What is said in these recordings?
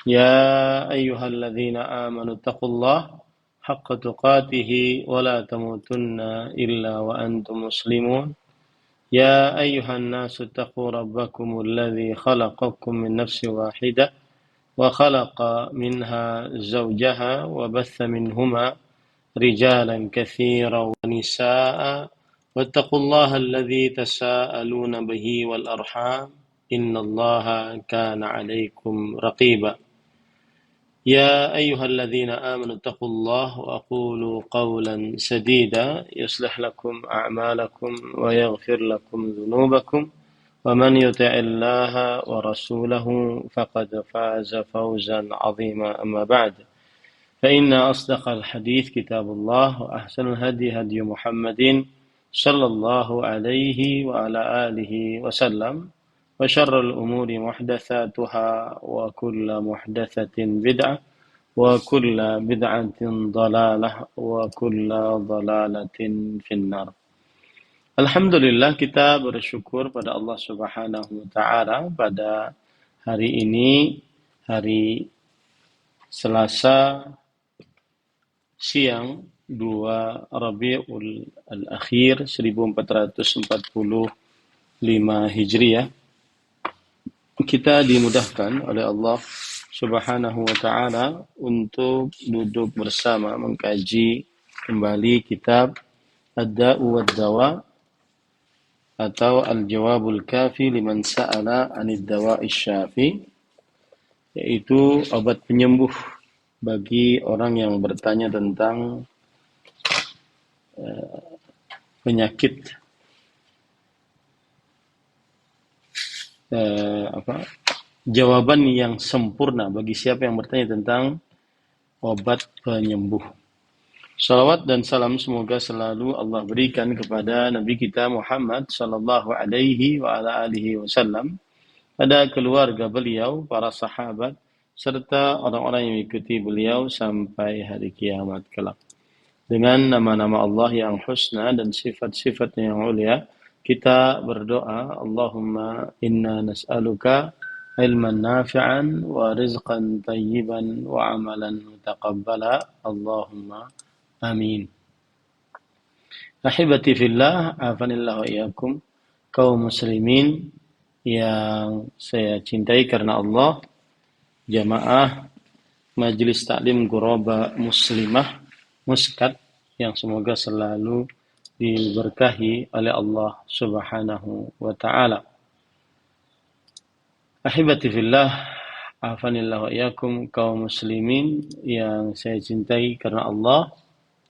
يا أيها الذين آمنوا اتقوا الله حق تقاته ولا تموتن إلا وأنتم مسلمون يا أيها الناس اتقوا ربكم الذي خلقكم من نفس واحدة وخلق منها زوجها وبث منهما رجالا كثيرا ونساء واتقوا الله الذي تساءلون به والأرحام إن الله كان عليكم رقيبا يا أيها الذين آمنوا اتقوا الله وأقولوا قولا سديدا يصلح لكم أعمالكم ويغفر لكم ذنوبكم ومن يطع الله ورسوله فقد فاز فوزا عظيما أما بعد فإن أصدق الحديث كتاب الله وأحسن الهدي هدي محمد صلى الله عليه وعلى آله وسلم وشر الأمور محدثاتها وكل محدثة بدعة وكل بدعة ضلالة وكل ضلالة في النار. Alhamdulillah, kita bersyukur pada Allah Subhanahu wa Ta'ala pada hari ini, hari Selasa siang 2 Rabiul Akhir 1445 Hijriah. Kita dimudahkan oleh Allah Subhanahu wa Ta'ala untuk duduk bersama mengkaji kembali kitab Ad-Da'u wad-Dawa atau Al-Jawabul Kafi liman sa'ala 'anid dawa'i syafi, yaitu obat penyembuh bagi orang yang bertanya tentang penyakit jawaban yang sempurna bagi siapa yang bertanya tentang obat penyembuh. Salawat dan salam semoga selalu Allah berikan kepada Nabi kita Muhammad sallallahu alaihi wa ala alihi wasallam, pada keluarga beliau, para sahabat, serta orang-orang yang mengikuti beliau sampai hari kiamat kelak. Dengan nama-nama Allah yang husna dan sifat-sifat yang mulia, kita berdoa, Allahumma inna nas'aluka ilman nafi'an wa rizqan tayyiban wa amalan mutaqabbala. Allahumma amin. Ahibati fillah, afanillahu iyyakum, kaum muslimin yang saya cintai karena Allah, jamaah Majelis Taklim Ghuraba Muslimah Muscat yang semoga selalu diberkahi oleh Allah Subhanahu wa Ta'ala. Ahibati fillah, afanillahu iyyakum, kaum muslimin yang saya cintai karena Allah,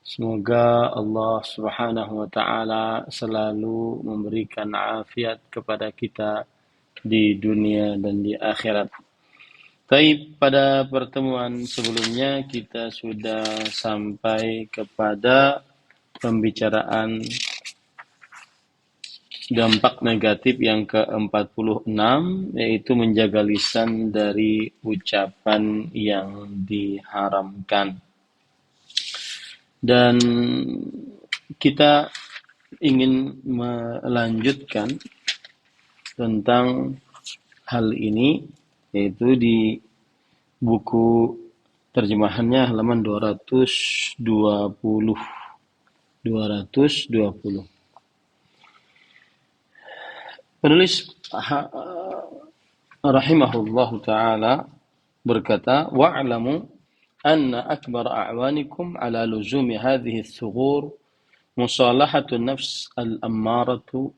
semoga Allah Subhanahu wa Ta'ala selalu memberikan afiat kepada kita di dunia dan di akhirat. Tapi pada pertemuan sebelumnya kita sudah sampai kepada pembicaraan dampak negatif yang ke-46, yaitu menjaga lisan dari ucapan yang diharamkan. Dan kita ingin melanjutkan tentang hal ini, yaitu di buku terjemahannya halaman 220. Penulis rahimahullahu ta'ala berkata, wa'lamu anna akbar a'wanikum ala luzumi hadhihi thughur musalahatu nafs al-ammarati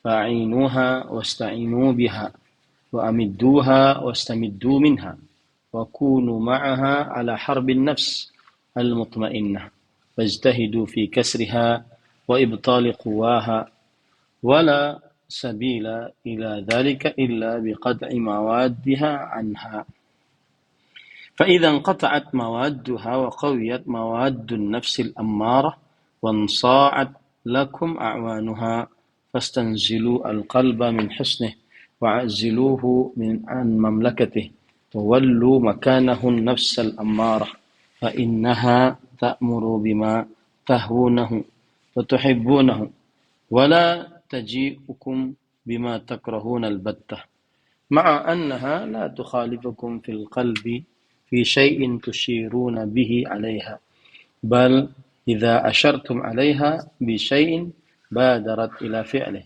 fa'inuha wasta'inu biha wa amidduha wastamiddu minha wa kunu ma'aha ala harbin nafs al-mutmainnah fajtahidu fi kasriha wa ibtali quwaha wala sabila ila dhalika illa biqad'i mawaddiha anha. فإذا انقطعت موادها وقويت مواد النفس الأمارة وانصاعت لكم أعوانها فاستنزلوا القلب من حسنه وعزلوه عن مملكته وولوا مكانه النفس الأمارة فإنها تأمر بما تهوونه وتحبونه ولا تجيئكم بما تكرهون البتة ma'a annaha la tukhalifukum fil qalbi fi syai'in tushiruna bihi 'alaiha bal idza ashartum 'alaiha bi syai'in badarat ila fi'lih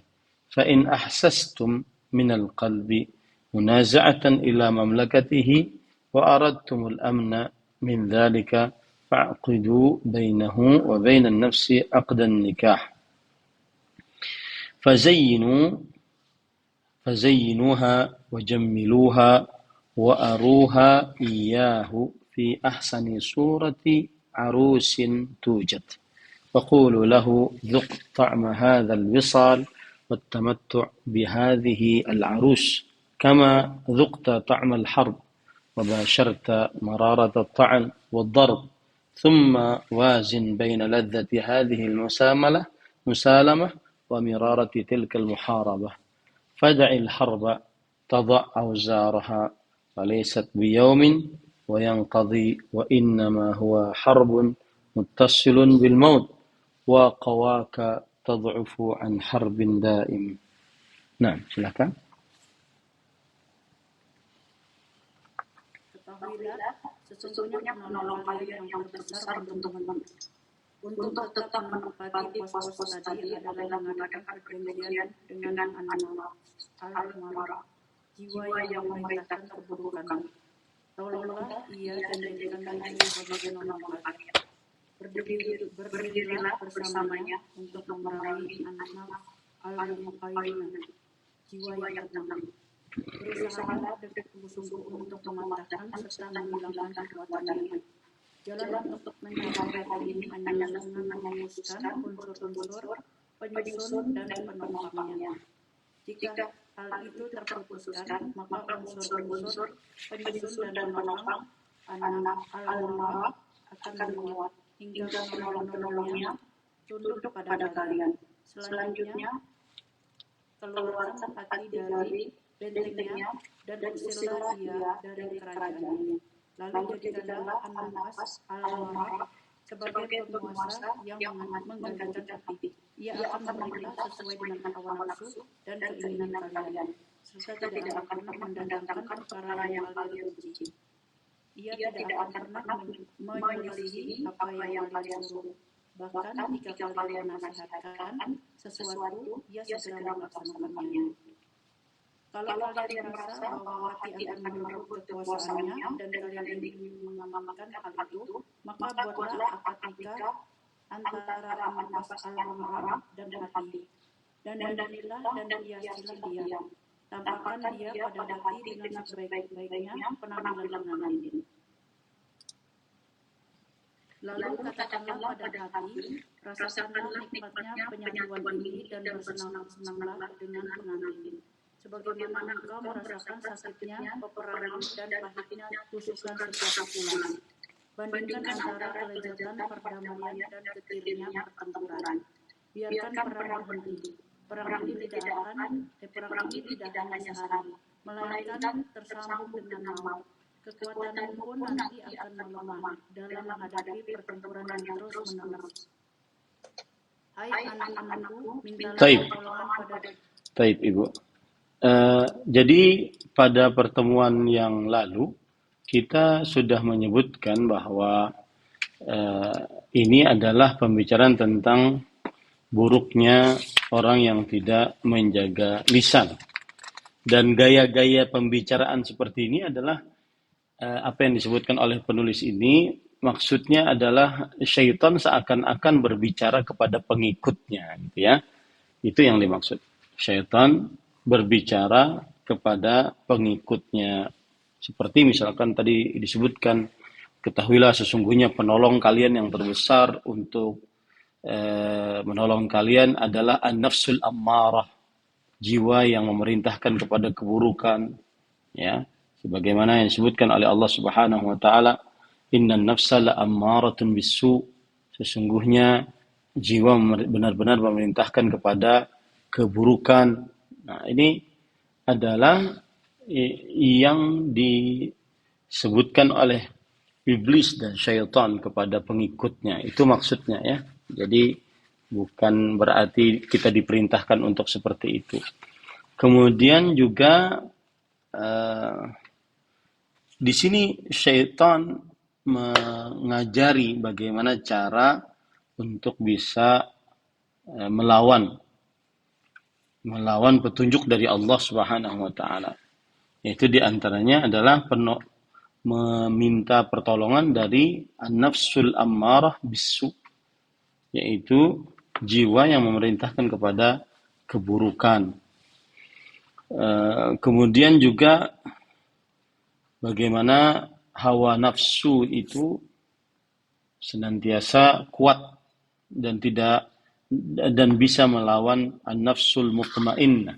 fa in ahsastum min al-qalbi munaza'atan ila mamlakatihi wa aradtum al-amna min dhalika fa'qidu bainahu wa bainan nafsi 'aqdan nikah فزينوها وجملوها وأروها إياه في أحسن صورة عروس توجد وقولوا له ذق طعم هذا الوصال والتمتع بهذه العروس كما ذقت طعم الحرب وباشرت مرارة الطعن والضرب ثم وازن بين لذة هذه المسالمة ومرارة تلك المحاربة فدع الحرب تضع أوزارها فليست بيوم وينقضي وإنما هو حرب متصل بالموت وقواك تضعف عن حرب دائم. Nah, silakan. Ketahuilah, sesungguhnya menolong kalian yang terbesar untuk tetap menempati pos-pos tadi adalah mengadakan perjanjian dengan al-marah, jiwa yang memerintahkan keburukan. Tolonglah ia dan jadikanlah ia sebagai penolong kalian. Berdirilah bersamanya untuk memerangi anak al-muqayyinah, jiwa yang tenang. Berusahalah sungguh-sungguh untuk mematahkan serta menghilangkan kekuatannya. Jalan untuk mencapai hal ini hanyalah dengan memutuskan unsur-unsur penyusun dan penopangnya. Jika hal itu terputuskan, maka unsur-unsur penyusun dan penopang anak al-marah akan menguat hingga penolong-penolongnya tunduk kepada kalian. Selanjutnya, keluarkan hati dari bentengnya dan usirlah ia dari kerajaannya. Lalu jadikanlah An-Nawas al-Marah sebagai penguasa yang menggantikan hati. Ia akan memerintah sesuai dengan hawa nafsu dan keinginan kalian, serta tidak akan pernah mendatangkan perkara yang kalian benci. Ia tidak akan pernah menyelisihi apa yang kalian suruh. Bahkan jika kalian menasihatkan sesuatu, ia segera melaksanakannya. Kalau kalian merasa bahwa hati akan merebut kekuasaannya dan kalian ingin mengamalkan hal itu, maka buatlah akad nikah antara An-Nawas al-Marah dan hati. Dan dandanilah dan hiasilah dia. Tampakkan dia pada hati dengan sebaik-baiknya penampilan ini. Lalu katakanlah pada hati, rasakanlah nikmatnya penyatuan ini dan bersenang-senanglah dengan pengantin. Sebagaimana engkau merasakan sakitnya peperangan dan pahitnya tusukan setiap pukulan. Bandingkan antara kelezatan perdamaian dan getirnya pertempuran. Biarkan perang berhenti. Perang ini tidak hanya sehari, melainkan tersambung dengan maut. Kekuatanmu pun nanti akan melemah dalam menghadapi pertempuran yang terus menerus. Hai anak-anakku, mintalah pertolongan pada Taib, Ibu. Jadi pada pertemuan yang lalu kita sudah menyebutkan bahwa ini adalah pembicaraan tentang buruknya orang yang tidak menjaga lisan. Dan gaya-gaya pembicaraan seperti ini adalah apa yang disebutkan oleh penulis ini, maksudnya adalah syaitan seakan-akan berbicara kepada pengikutnya, gitu ya. Itu yang dimaksud. Syaitan berbicara kepada pengikutnya. Seperti misalkan tadi disebutkan, ketahuilah sesungguhnya penolong kalian yang terbesar untuk menolong kalian adalah an-nafsul ammarah, jiwa yang memerintahkan kepada keburukan, ya. Sebagaimana yang disebutkan oleh Allah Subhanahu wa taala, innan nafsa la'ammaratun bisu, sesungguhnya jiwa benar-benar memerintahkan kepada keburukan. Nah, ini adalah yang disebutkan oleh iblis dan syaitan kepada pengikutnya. Itu maksudnya ya. Jadi bukan berarti kita diperintahkan untuk seperti itu. Kemudian juga di sini syaitan mengajari bagaimana cara untuk bisa melawan petunjuk dari Allah Subhanahu wa taala. Yaitu diantaranya adalah meminta pertolongan dari an-nafsul ammarah bisu, yaitu jiwa yang memerintahkan kepada keburukan. Kemudian juga bagaimana hawa nafsu itu senantiasa kuat dan bisa melawan an-nafsul mutmainnah,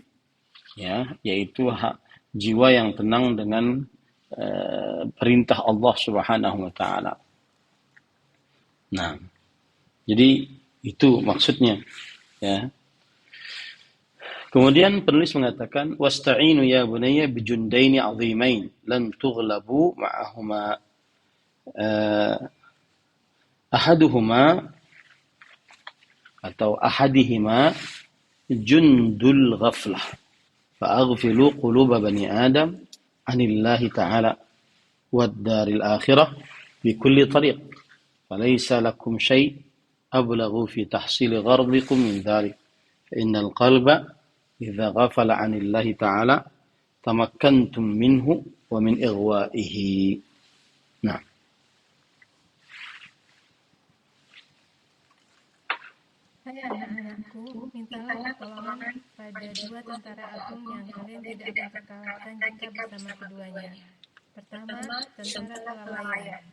ya, yaitu jiwa yang tenang dengan perintah Allah Subhanahu wa taala. Nah, jadi itu maksudnya, ya. Kemudian penulis mengatakan wasta'inu ya bunayya bijundaini 'azimain lan tughlabu ma'ahuma ahaduhuma atau ahadihima jundul ghaflah fa'aghfilu quluba bani adam anillahi ta'ala wad daril akhirah bi kulli tariq falaysa lakum shay ablaghu fi tahsil ghardikum min dhalik fa innal qalba idza ghafala anillahi ta'ala tamakkantum minhu wa min ighwa'ihi. Nah, hai anak-anakku, mintalah pertolongan pada dua tentara agung yang kalian tidak akan terkalahkan jika bersama keduanya. Pertama, tentara kelalaian.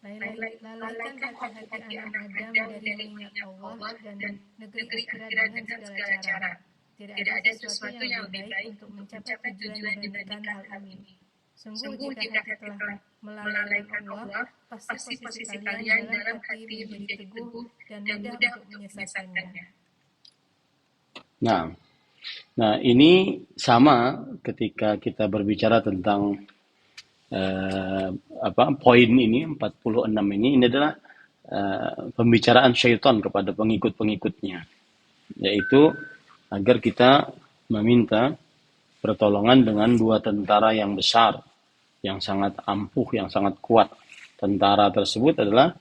Lalaikan hati-hati anak Adam dari mengingat Allah dan negeri akhirat dengan segala cara. Tidak ada sesuatu yang lebih baik untuk mencapai tujuan dibandingkan hal ini. Sungguh jika hati telah melalaikan Allah, pasti posisi kalian dalam hati menjadi teguh dan mudah untuk menyesatkannya. Nah, ini sama ketika kita berbicara tentang poin ini 46 ini adalah pembicaraan syaitan kepada pengikut-pengikutnya, yaitu agar kita meminta pertolongan dengan dua tentara yang besar, yang sangat ampuh, yang sangat kuat. Tentara tersebut adalah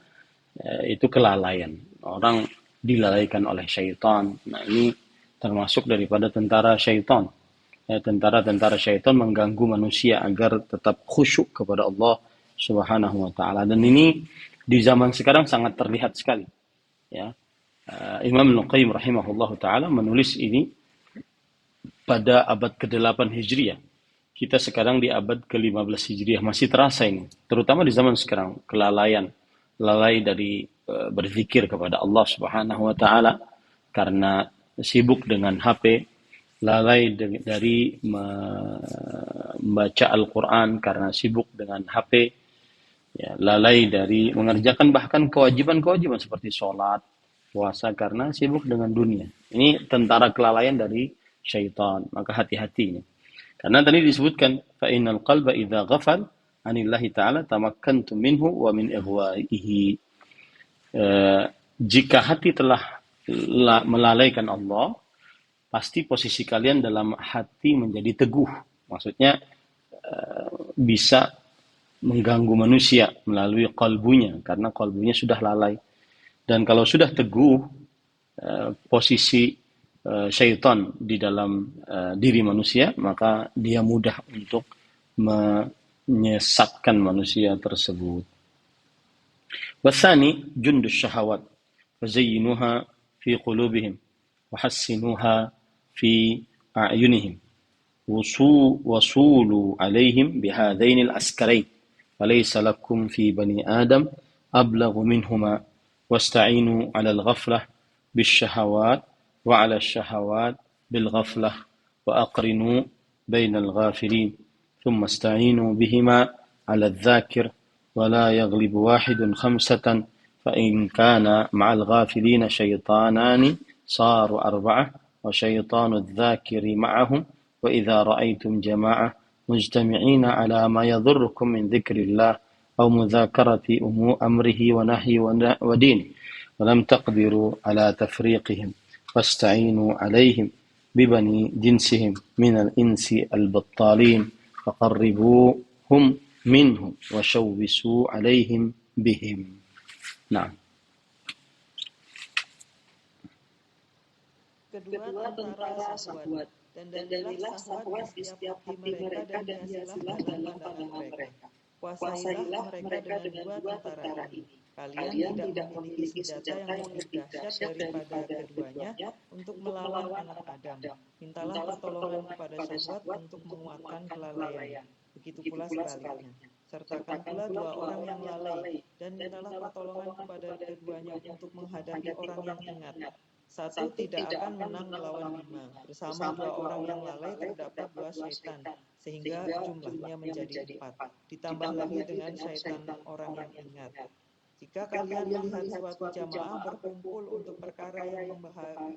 itu kelalaian. Orang dilalaikan oleh syaitan. Nah, ini termasuk daripada tentara syaitan. Tentara-tentara syaitan mengganggu manusia agar tetap khusyuk kepada Allah Subhanahu wa taala. Dan ini di zaman sekarang sangat terlihat sekali. Ya. Imam Al-Qayyim rahimahullahu taala menulis ini pada abad ke-8 Hijriah. Kita sekarang di abad ke-15 Hijriah, masih terasa ini. Terutama di zaman sekarang, lalai dari berzikir kepada Allah Subhanahu wa taala karena sibuk dengan HP, lalai dari membaca Al-Qur'an karena sibuk dengan HP, ya, lalai dari mengerjakan bahkan kewajiban-kewajiban seperti sholat, puasa karena sibuk dengan dunia. Ini tentara kelalaian dari syaitan, maka hati-hati. Karena tadi disebutkan fa innal qalba idza ghafal anillahi ta'ala tamakkantum minhu wa min ighwa'ihi. Jika hati telah melalaikan Allah, pasti posisi kalian dalam hati menjadi teguh. Maksudnya bisa mengganggu manusia melalui qalbunya, karena qalbunya sudah lalai. Dan kalau sudah teguh, posisi syaitan di dalam diri manusia, maka dia mudah untuk menyesatkan manusia tersebut. Wasani jundus syahawat fazayyinuha fi qulubihim wahassinuha fi a'yunihim wasulu alaihim bihadain al-askarain falaysa lakum fi bani adam ablaghu minhuma wasta'inu 'ala al-ghaflah bisyahawat wa 'ala ash-shahawat bil-ghaflah wa aqrinu bainal ghafilin thumma ista'inu bihima 'ala adh-dhakir wa la yaghlibu wahidun khamsatan fa in kana ma'al ghafilin shaytanani saru arba'ah wa shaytanu adh-dhakiri ma'ahum wa idza ra'aytum jama'ah mujtami'ina 'ala ma yadhurrukum min dhikrillah aw mudhakarati amrihi wa nahyi wa dini wa lam taqdiru 'ala tafriqihim fasta'inu 'alayhim bibani jinsihim min al-insi al-battalin faqarribuhum minhu wa syawwisu 'alaihim bihim. Nah, kedua tentara syahwat, dan dalillah syahwat di setiap hati mereka dan hiasilah dalam pandangan mereka. Kuasailah mereka dengan dua tentara ini. Kalian tidak memiliki senjata yang lebih dahsyat daripada keduanya untuk melawan anak Adam. Mintalah pertolongan kepada syahwat untuk menguatkan kelalaian. Begitu pula sebaliknya. Sertakan pula dua orang yang lalai, dan mintalah pertolongan kepada keduanya untuk menghadapi orang yang ingat. Satu tidak akan menang melawan 5. Bersama dua orang yang lalai terdapat 2 syaitan, sehingga jumlahnya menjadi 4. Ditambah lagi dengan syaitan orang yang ingat. Jika kalian melihat suatu jamaah berkumpul untuk perkara yang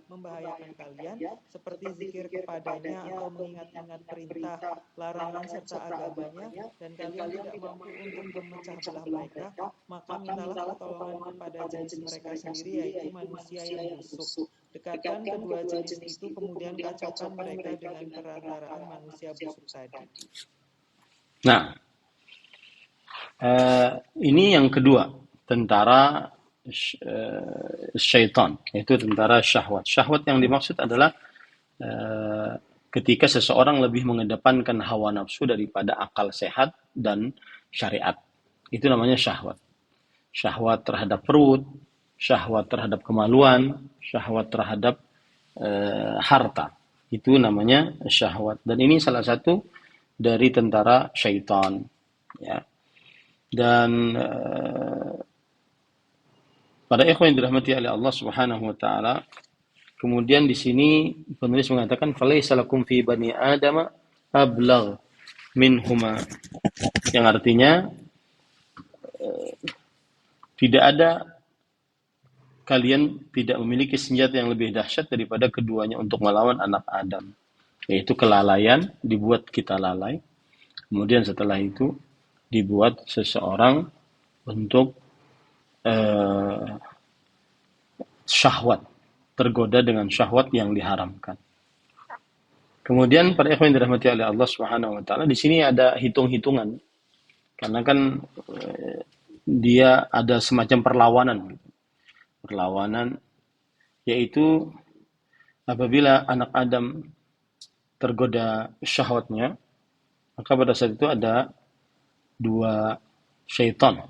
membahayakan kalian, seperti zikir kepadanya atau mengingat-ingat perintah, larangan serta agamanya, dan kalian tidak mampu untuk memecah belah mereka, maka mintalah pertolongan kepada jenis mereka sendiri, yaitu manusia yang busuk. Dekatkan kedua jenis itu, kemudian kacaukan mereka dengan perantaraan manusia busuk tadi. Nah, ini yang kedua, tentara syaitan, yaitu tentara syahwat. Syahwat yang dimaksud adalah ketika seseorang lebih mengedepankan hawa nafsu daripada akal sehat dan syariat. Itu namanya syahwat. Syahwat terhadap perut, syahwat terhadap kemaluan, syahwat terhadap harta. Itu namanya syahwat. Dan ini salah satu dari tentara syaitan. Ya. Dan pada ikhwan yang dirahmati oleh Allah Subhanahu wa taala, kemudian di sini penulis mengatakan falaisa lakum fi bani adama ablagh minhuma, yang artinya tidak ada, kalian tidak memiliki senjata yang lebih dahsyat daripada keduanya untuk melawan anak Adam, yaitu kelalaian, dibuat kita lalai. Kemudian setelah itu dibuat seseorang untuk syahwat, tergoda dengan syahwat yang diharamkan. Kemudian para ikhwan yang dirahmati oleh Allah Subhanahu wa taala, di sini ada hitung-hitungan. Karena kan dia ada semacam perlawanan. Perlawanan yaitu apabila anak Adam tergoda syahwatnya, maka pada saat itu ada 2 syaitan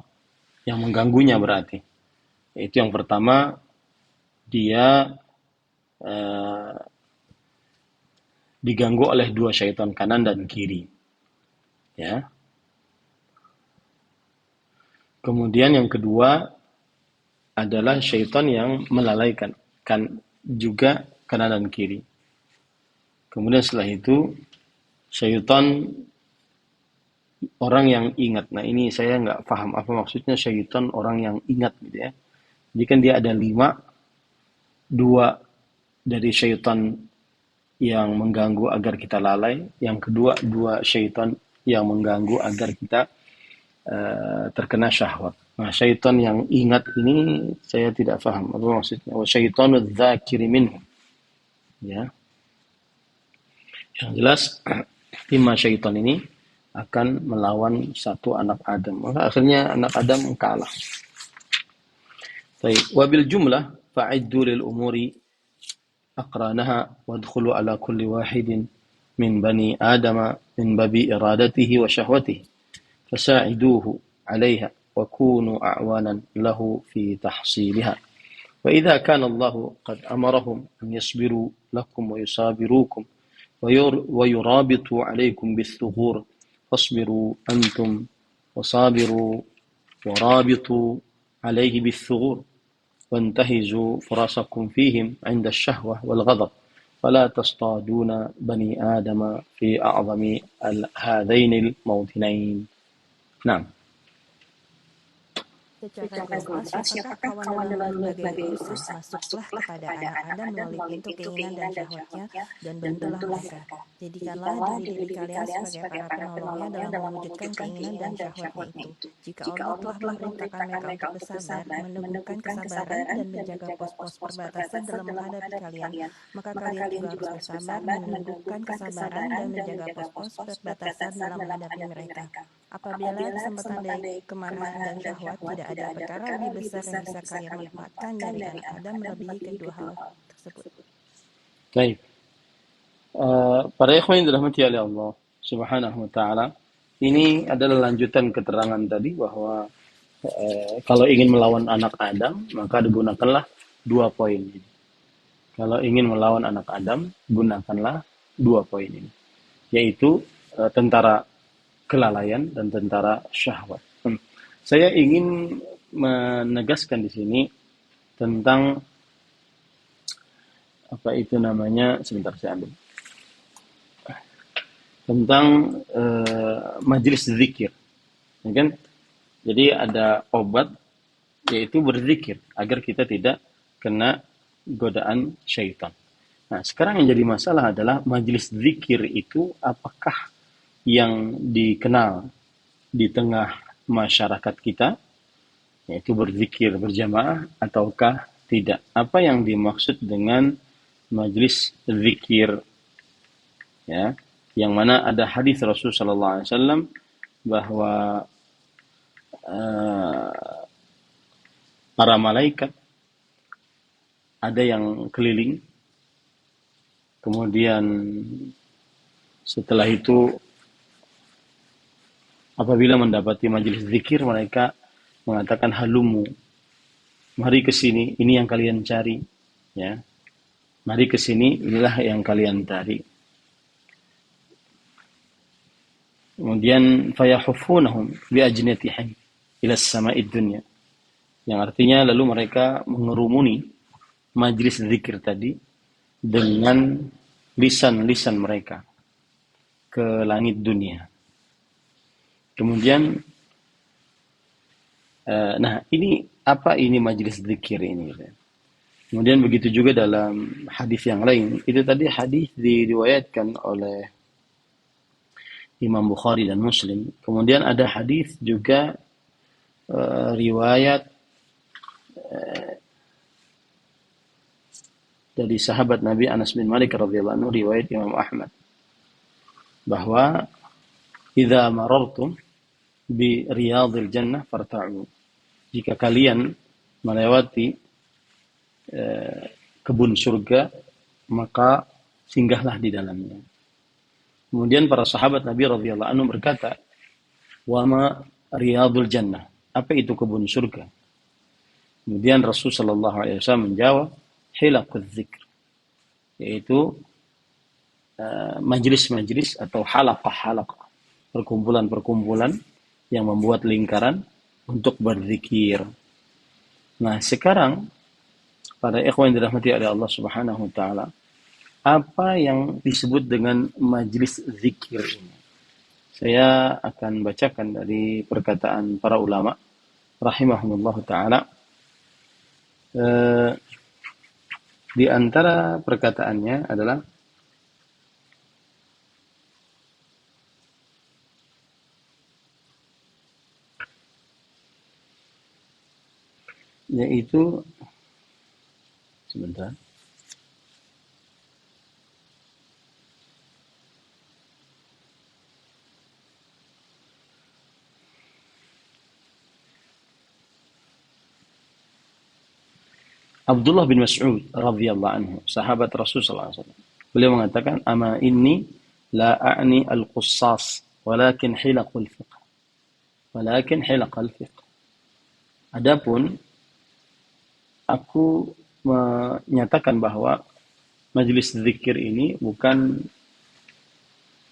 yang mengganggunya berarti. Yaitu yang pertama, dia diganggu oleh 2 syaitan kanan dan kiri. Ya. Kemudian yang kedua adalah syaitan yang melalaikan, kan juga kanan dan kiri. Kemudian setelah itu syaitan orang yang ingat. Nah, ini saya nggak paham apa maksudnya syaitan orang yang ingat gitu ya. Jadi kan dia ada 5, 2 dari syaitan yang mengganggu agar kita lalai, yang kedua 2 syaitan yang mengganggu agar kita terkena syahwat. Nah, syaitan yang ingat ini saya tidak paham apa maksudnya. Wa syaitanu dzakiri minhu. Ya. Yang jelas 5 syaitan ini akan melawan satu anak Adam. Maka akhirnya anak Adam kalah. Baik, wabil jumlah fa'iddu lil umuri aqranaha wadkhulu ala kulli wahidin min bani Adam min babi iradatihi wa syahwatihi fasa'iduhu 'alayha wa kunu a'wanan lahu fi tahsiliha. Wa idza kana Allah qad amarahum an yasbiru lakum wa yusabirukum wa yurabitu 'alaykum bis-thughur فاصبروا أنتم وصابروا ورابطوا عليه بالثغور وانتهزوا فرصكم فيهم عند الشهوة والغضب فلا تصطادون بني آدم في أعظم هذين الموطنين. Nah, Secara global, siapakah kawan dalam berbagai urusan? Masuklah kepada anak Adam melalui pintu keinginan dan syahwatnya, dan bantulah mereka. Jadikanlah diri kalian sebagai para penolongnya dalam mewujudkan keinginan dan syahwatnya itu. Jika Allah telah memerintahkan mereka untuk bersabar, meneguhkan kesabaran, dan menjaga pos-pos perbatasan dalam menghadapi kalian, maka kalian juga harus bersabar, meneguhkan kesabaran, dan menjaga pos-pos perbatasan dalam menghadapi mereka. Apabila kesempatan dari kemarahan dan syahwat, tidak ada perkara lebih besar yang bisa kalian manfaatkan dari anak Adam melebihi kedua hal tersebut. Baik. Para ikhwan yang dirahmati oleh Allah Subhanahu wa taala, ini adalah lanjutan keterangan tadi bahwa kalau ingin melawan anak Adam, maka digunakanlah 2 poin ini. Kalau ingin melawan anak Adam, gunakanlah 2 poin ini, yaitu tentara kelalaian dan tentara syahwat. Saya ingin menegaskan di sini tentang apa itu namanya, sebentar saya ambil, tentang majelis zikir, ya kan? Jadi ada obat, yaitu berzikir agar kita tidak kena godaan syaitan. Nah, sekarang yang jadi masalah adalah majelis zikir itu apakah yang dikenal di tengah masyarakat kita, yaitu berzikir berjamaah, ataukah tidak? Apa yang dimaksud dengan majelis zikir? Ya, yang mana ada hadis Rasulullah SAW bahwa para malaikat ada yang keliling, kemudian setelah itu apabila mendapati majelis zikir, mereka mengatakan, halumu, mari ke sini, ini yang kalian cari, ya. Mari ke sini, inilah yang kalian cari. Kemudian fayahufunahum biajnatihim ila sama'id dunya. Yang artinya lalu mereka mengerumuni majelis zikir tadi dengan lisan-lisan mereka ke langit dunia. Kemudian, nah ini apa ini majelis zikir ini? Kemudian begitu juga dalam hadis yang lain. Itu tadi hadis diriwayatkan oleh Imam Bukhari dan Muslim. Kemudian ada hadis juga riwayat dari sahabat Nabi Anas bin Malik radhiyallahu anhu, riwayat Imam Ahmad, bahwa idza marartum bi riyadil jannah farta'u. Jika kalian melewati kebun surga, maka singgahlah di dalamnya. Kemudian para sahabat Nabi radhiyallahu anhu berkata, wa ma riyadul jannah? Apa itu kebun surga? Kemudian Rasul sallallahu alaihi wasallam menjawab, hilaquz zikr, yaitu majelis-majelis atau halaqah-halaqah, perkumpulan-perkumpulan yang membuat lingkaran untuk berzikir. Nah, sekarang para ikhwan yang dirahmati oleh Allah Subhanahu wa taala, apa yang disebut dengan majelis zikir ini? Saya akan bacakan dari perkataan para ulama rahimahumullah taala. Di antara perkataannya adalah yaitu, sebentar, Abdullah bin Mas'ud radhiyallahu anhu, sahabat Rasulullah SAW. Beliau mengatakan, ama inni la a'ni al-qussas walakin hilaqul fiqh. Walakin hilaqul fiqh. Adapun aku menyatakan bahwa majelis zikir ini bukan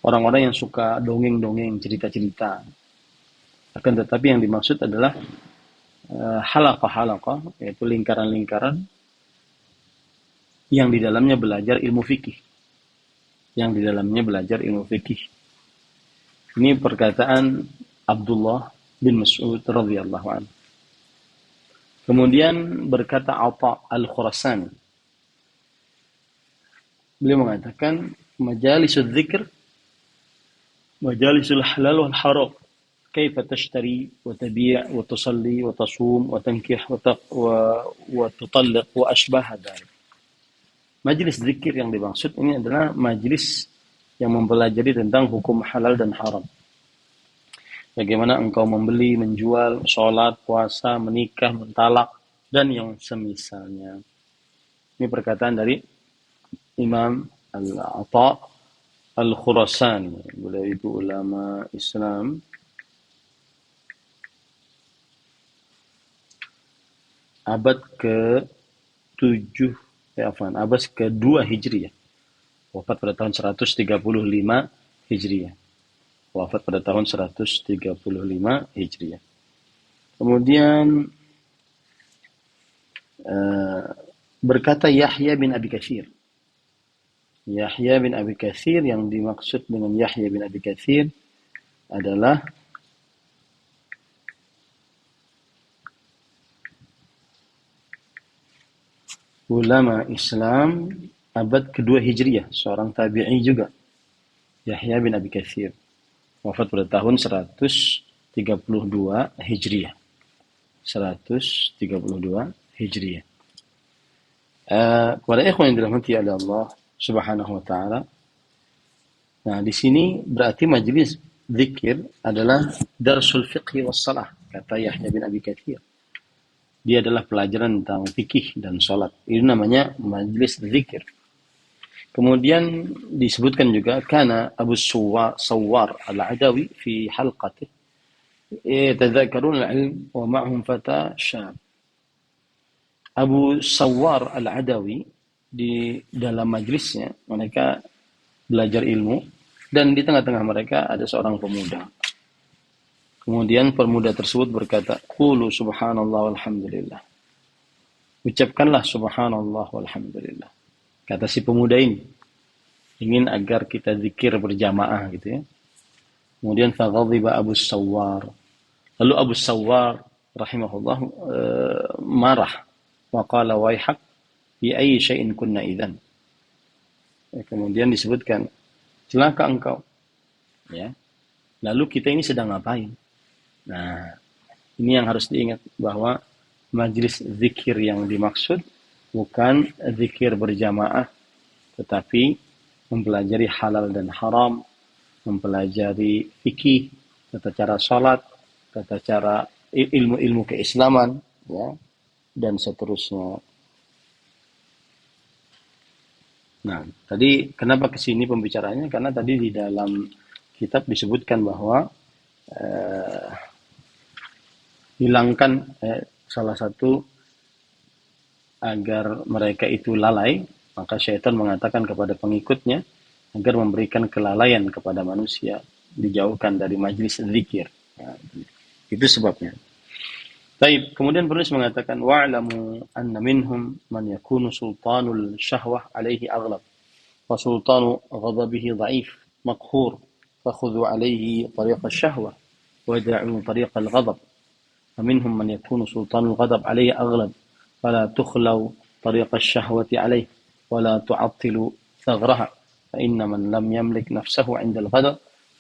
orang-orang yang suka dongeng-dongeng, cerita-cerita. Akan tetapi yang dimaksud adalah halaqah-halaqah, yaitu lingkaran-lingkaran yang di dalamnya belajar ilmu fikih. Yang di dalamnya belajar ilmu fikih. Ini perkataan Abdullah bin Mas'ud radhiyallahu anhu. Kemudian berkata Atha al-Khurasani, beliau mengatakan majalisul dzikr majalisul halal wal haram, kaifa tashtari wa tabi' wa tusalli wa tasum wa tankih wa tutalliq wa ashbah dzalik. Majelis zikir yang dimaksud ini adalah majelis yang mempelajari tentang hukum halal dan haram. Bagaimana engkau membeli, menjual, sholat, puasa, menikah, mentalak, dan yang semisalnya. Ini perkataan dari Imam Al-Atha Al-Khurasani. Beliau itu ulama Islam abad ke-7, abad ke-2 Hijriah. Wafat pada tahun 135 Hijriah. Wafat pada tahun 135 Hijriah. Kemudian berkata Yahya bin Abi Katsir. Yahya bin Abi Katsir, yang dimaksud dengan Yahya bin Abi Katsir adalah ulama Islam abad kedua Hijriah, seorang tabi'i juga. Yahya bin Abi Katsir wafat pada tahun 132 Hijriah. 132 Hijriah. Kepada ikhwan yang dirahmati oleh Allah Subhanahu wa taala. Nah, di sini berarti majelis zikir adalah darsul fiqh was salah, kata Yahya bin Abi Katsir. Dia adalah pelajaran tentang fikih dan salat. Itu namanya majelis zikir. Kemudian disebutkan juga kana Abu Sawwar al-Adawi fi halqatih yatadzakarun al-ilm wa ma'hum fata syab. Abu Sawwar al-Adawi, di dalam majlisnya mereka belajar ilmu, dan di tengah-tengah mereka ada seorang pemuda. Kemudian pemuda tersebut berkata, qulu subhanallah walhamdulillah. Ucapkanlah subhanallah walhamdulillah. Kata si pemuda ini, ingin agar kita zikir berjamaah gitu ya. Kemudian faghadhiba Abu Sawwar. Lalu Abu Sawwar rahimahullah marah. Wa qala waihak fi ayyi syai'in kunna idzan. Kemudian disebutkan, celaka engkau. Ya. Lalu kita ini sedang ngapain? Nah, ini yang harus diingat, bahwa majelis zikir yang dimaksud bukan zikir berjamaah, tetapi mempelajari halal dan haram, mempelajari fikih, tata cara salat, tata cara ilmu-ilmu keislaman, ya, dan seterusnya. Nah, tadi kenapa kesini pembicaraannya? Karena tadi di dalam kitab disebutkan bahwa hilangkan salah satu agar mereka itu lalai, maka syaitan mengatakan kepada pengikutnya agar memberikan kelalaian kepada manusia, dijauhkan dari majlis zikir. Nah, itu sebabnya. Baik, kemudian penulis mengatakan wa'lamu anna minhum man yakunu sultanul syahwah alaihi aghlab wa sultanu ghadabihi dhaif maqhur fakhudhu alaihi tariqa syahwah wa da'u tariqa al-ghadab. ومنهم من يكون سلطان الغضب عليه أغلب فلا تخلو طريق الشهوة عليه ولا تعطل ثغرها فإن من لم يملك نفسه عند الغضب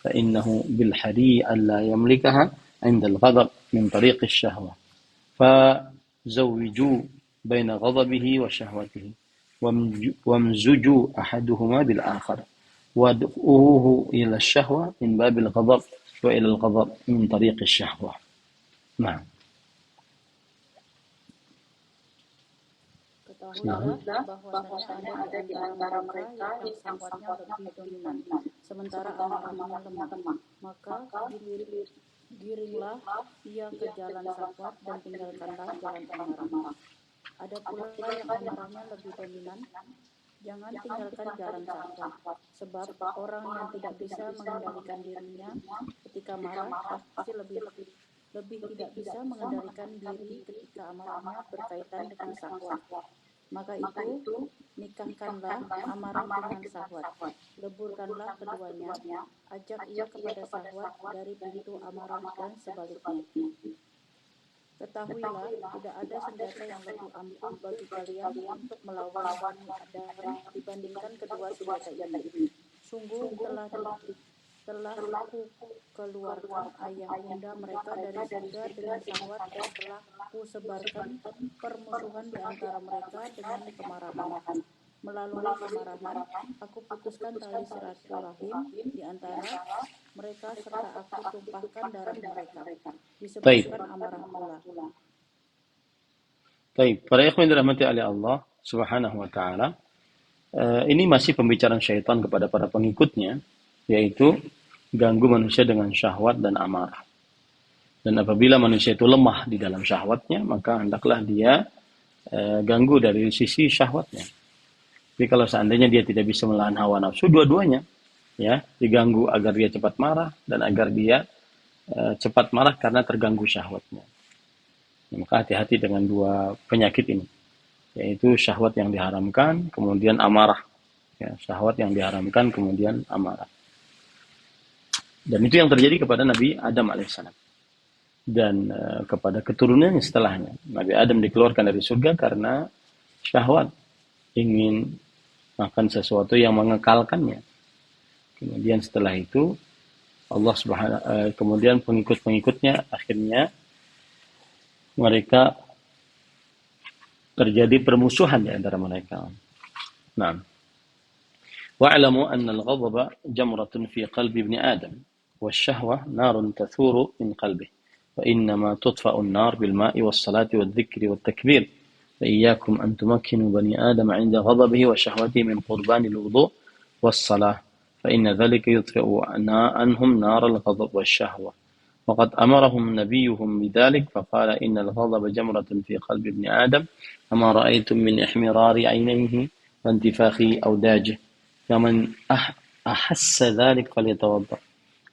فإنه بالحري ألا يملكها عند الغضب من طريق الشهوة فزوجوا بين غضبه وشهوته وامزجوا أحدهما بالآخر وادعوه إلى الشهوة من باب الغضب وإلى الغضب من طريق الشهوة. Nah, ketahuilah bahwasanya ada di antara mereka yang syahwatnya lebih dominan, sementara amarahnya lemah. Maka giringlah ia ke jalan syahwat dan tinggalkanlah jalan amarah. Ada pula yang amarahnya lebih dominan, jangan tinggalkan jalan syahwat, sebab orang yang tidak bisa mengendalikan dirinya ketika marah pasti lebih tidak bisa mengendalikan diri ketika amarahnya berkaitan dengan syahwat. Maka itu, nikahkanlah amarah dengan syahwat, leburkanlah keduanya, ajak ia kepada syahwat dari pintu amarah dan sebaliknya. Ketahuilah, tidak ada senjata yang lebih ampuh bagi kalian untuk melawan Bani Adam dibandingkan kedua senjata ini. Sungguh telah kukeluarkan ayah bunda mereka dari surga dengan syahwat dan telah kusebarkan permusuhan di antara mereka dengan kemarahan. Melalui kemarahan, aku putuskan tali silaturahim di antara mereka serta aku tumpahkan darah mereka disebabkan amarah pula. Baik, para ikhwan dirahmati oleh Allah Subhanahu wa taala. Ini masih pembicaraan syaitan kepada para pengikutnya, yaitu ganggu manusia dengan syahwat dan amarah. Dan apabila manusia itu lemah di dalam syahwatnya, maka hendaklah dia ganggu dari sisi syahwatnya. Jadi kalau seandainya dia tidak bisa menahan hawa nafsu, dua-duanya ya diganggu agar dia cepat marah dan agar dia cepat marah karena terganggu syahwatnya. Maka hati-hati dengan dua penyakit ini, yaitu syahwat yang diharamkan, kemudian amarah. Ya, syahwat yang diharamkan, kemudian amarah. Dan itu yang terjadi kepada Nabi Adam alaihissalam dan kepada keturunannya setelahnya. Nabi Adam dikeluarkan dari surga karena syahwat, ingin makan sesuatu yang mengekalkannya. Kemudian setelah itu Allah kemudian pengikut-pengikutnya akhirnya mereka terjadi permusuhan di antara mereka. Nah, wa'lamu anna al-ghadaba jamratun fi qalbi ibni Adam, wasyahwah narun tathuru min qalbih, wa innama tudfa'u an-nar bil ma'i was salati wal dhikri wat takbir. فإياكم أن تمكنوا بني آدم عند غضبه وشهوته من قربان الوضوء والصلاة فإن ذلك يطفئ عنهم نار الغضب والشهوة وقد أمرهم نبيهم بذلك فقال إن الغضب جمرة في قلب ابن آدم أما رأيتم من إحمرار عينيه وانتفاخ أوداجه فمن أحس ذلك فليتوضأ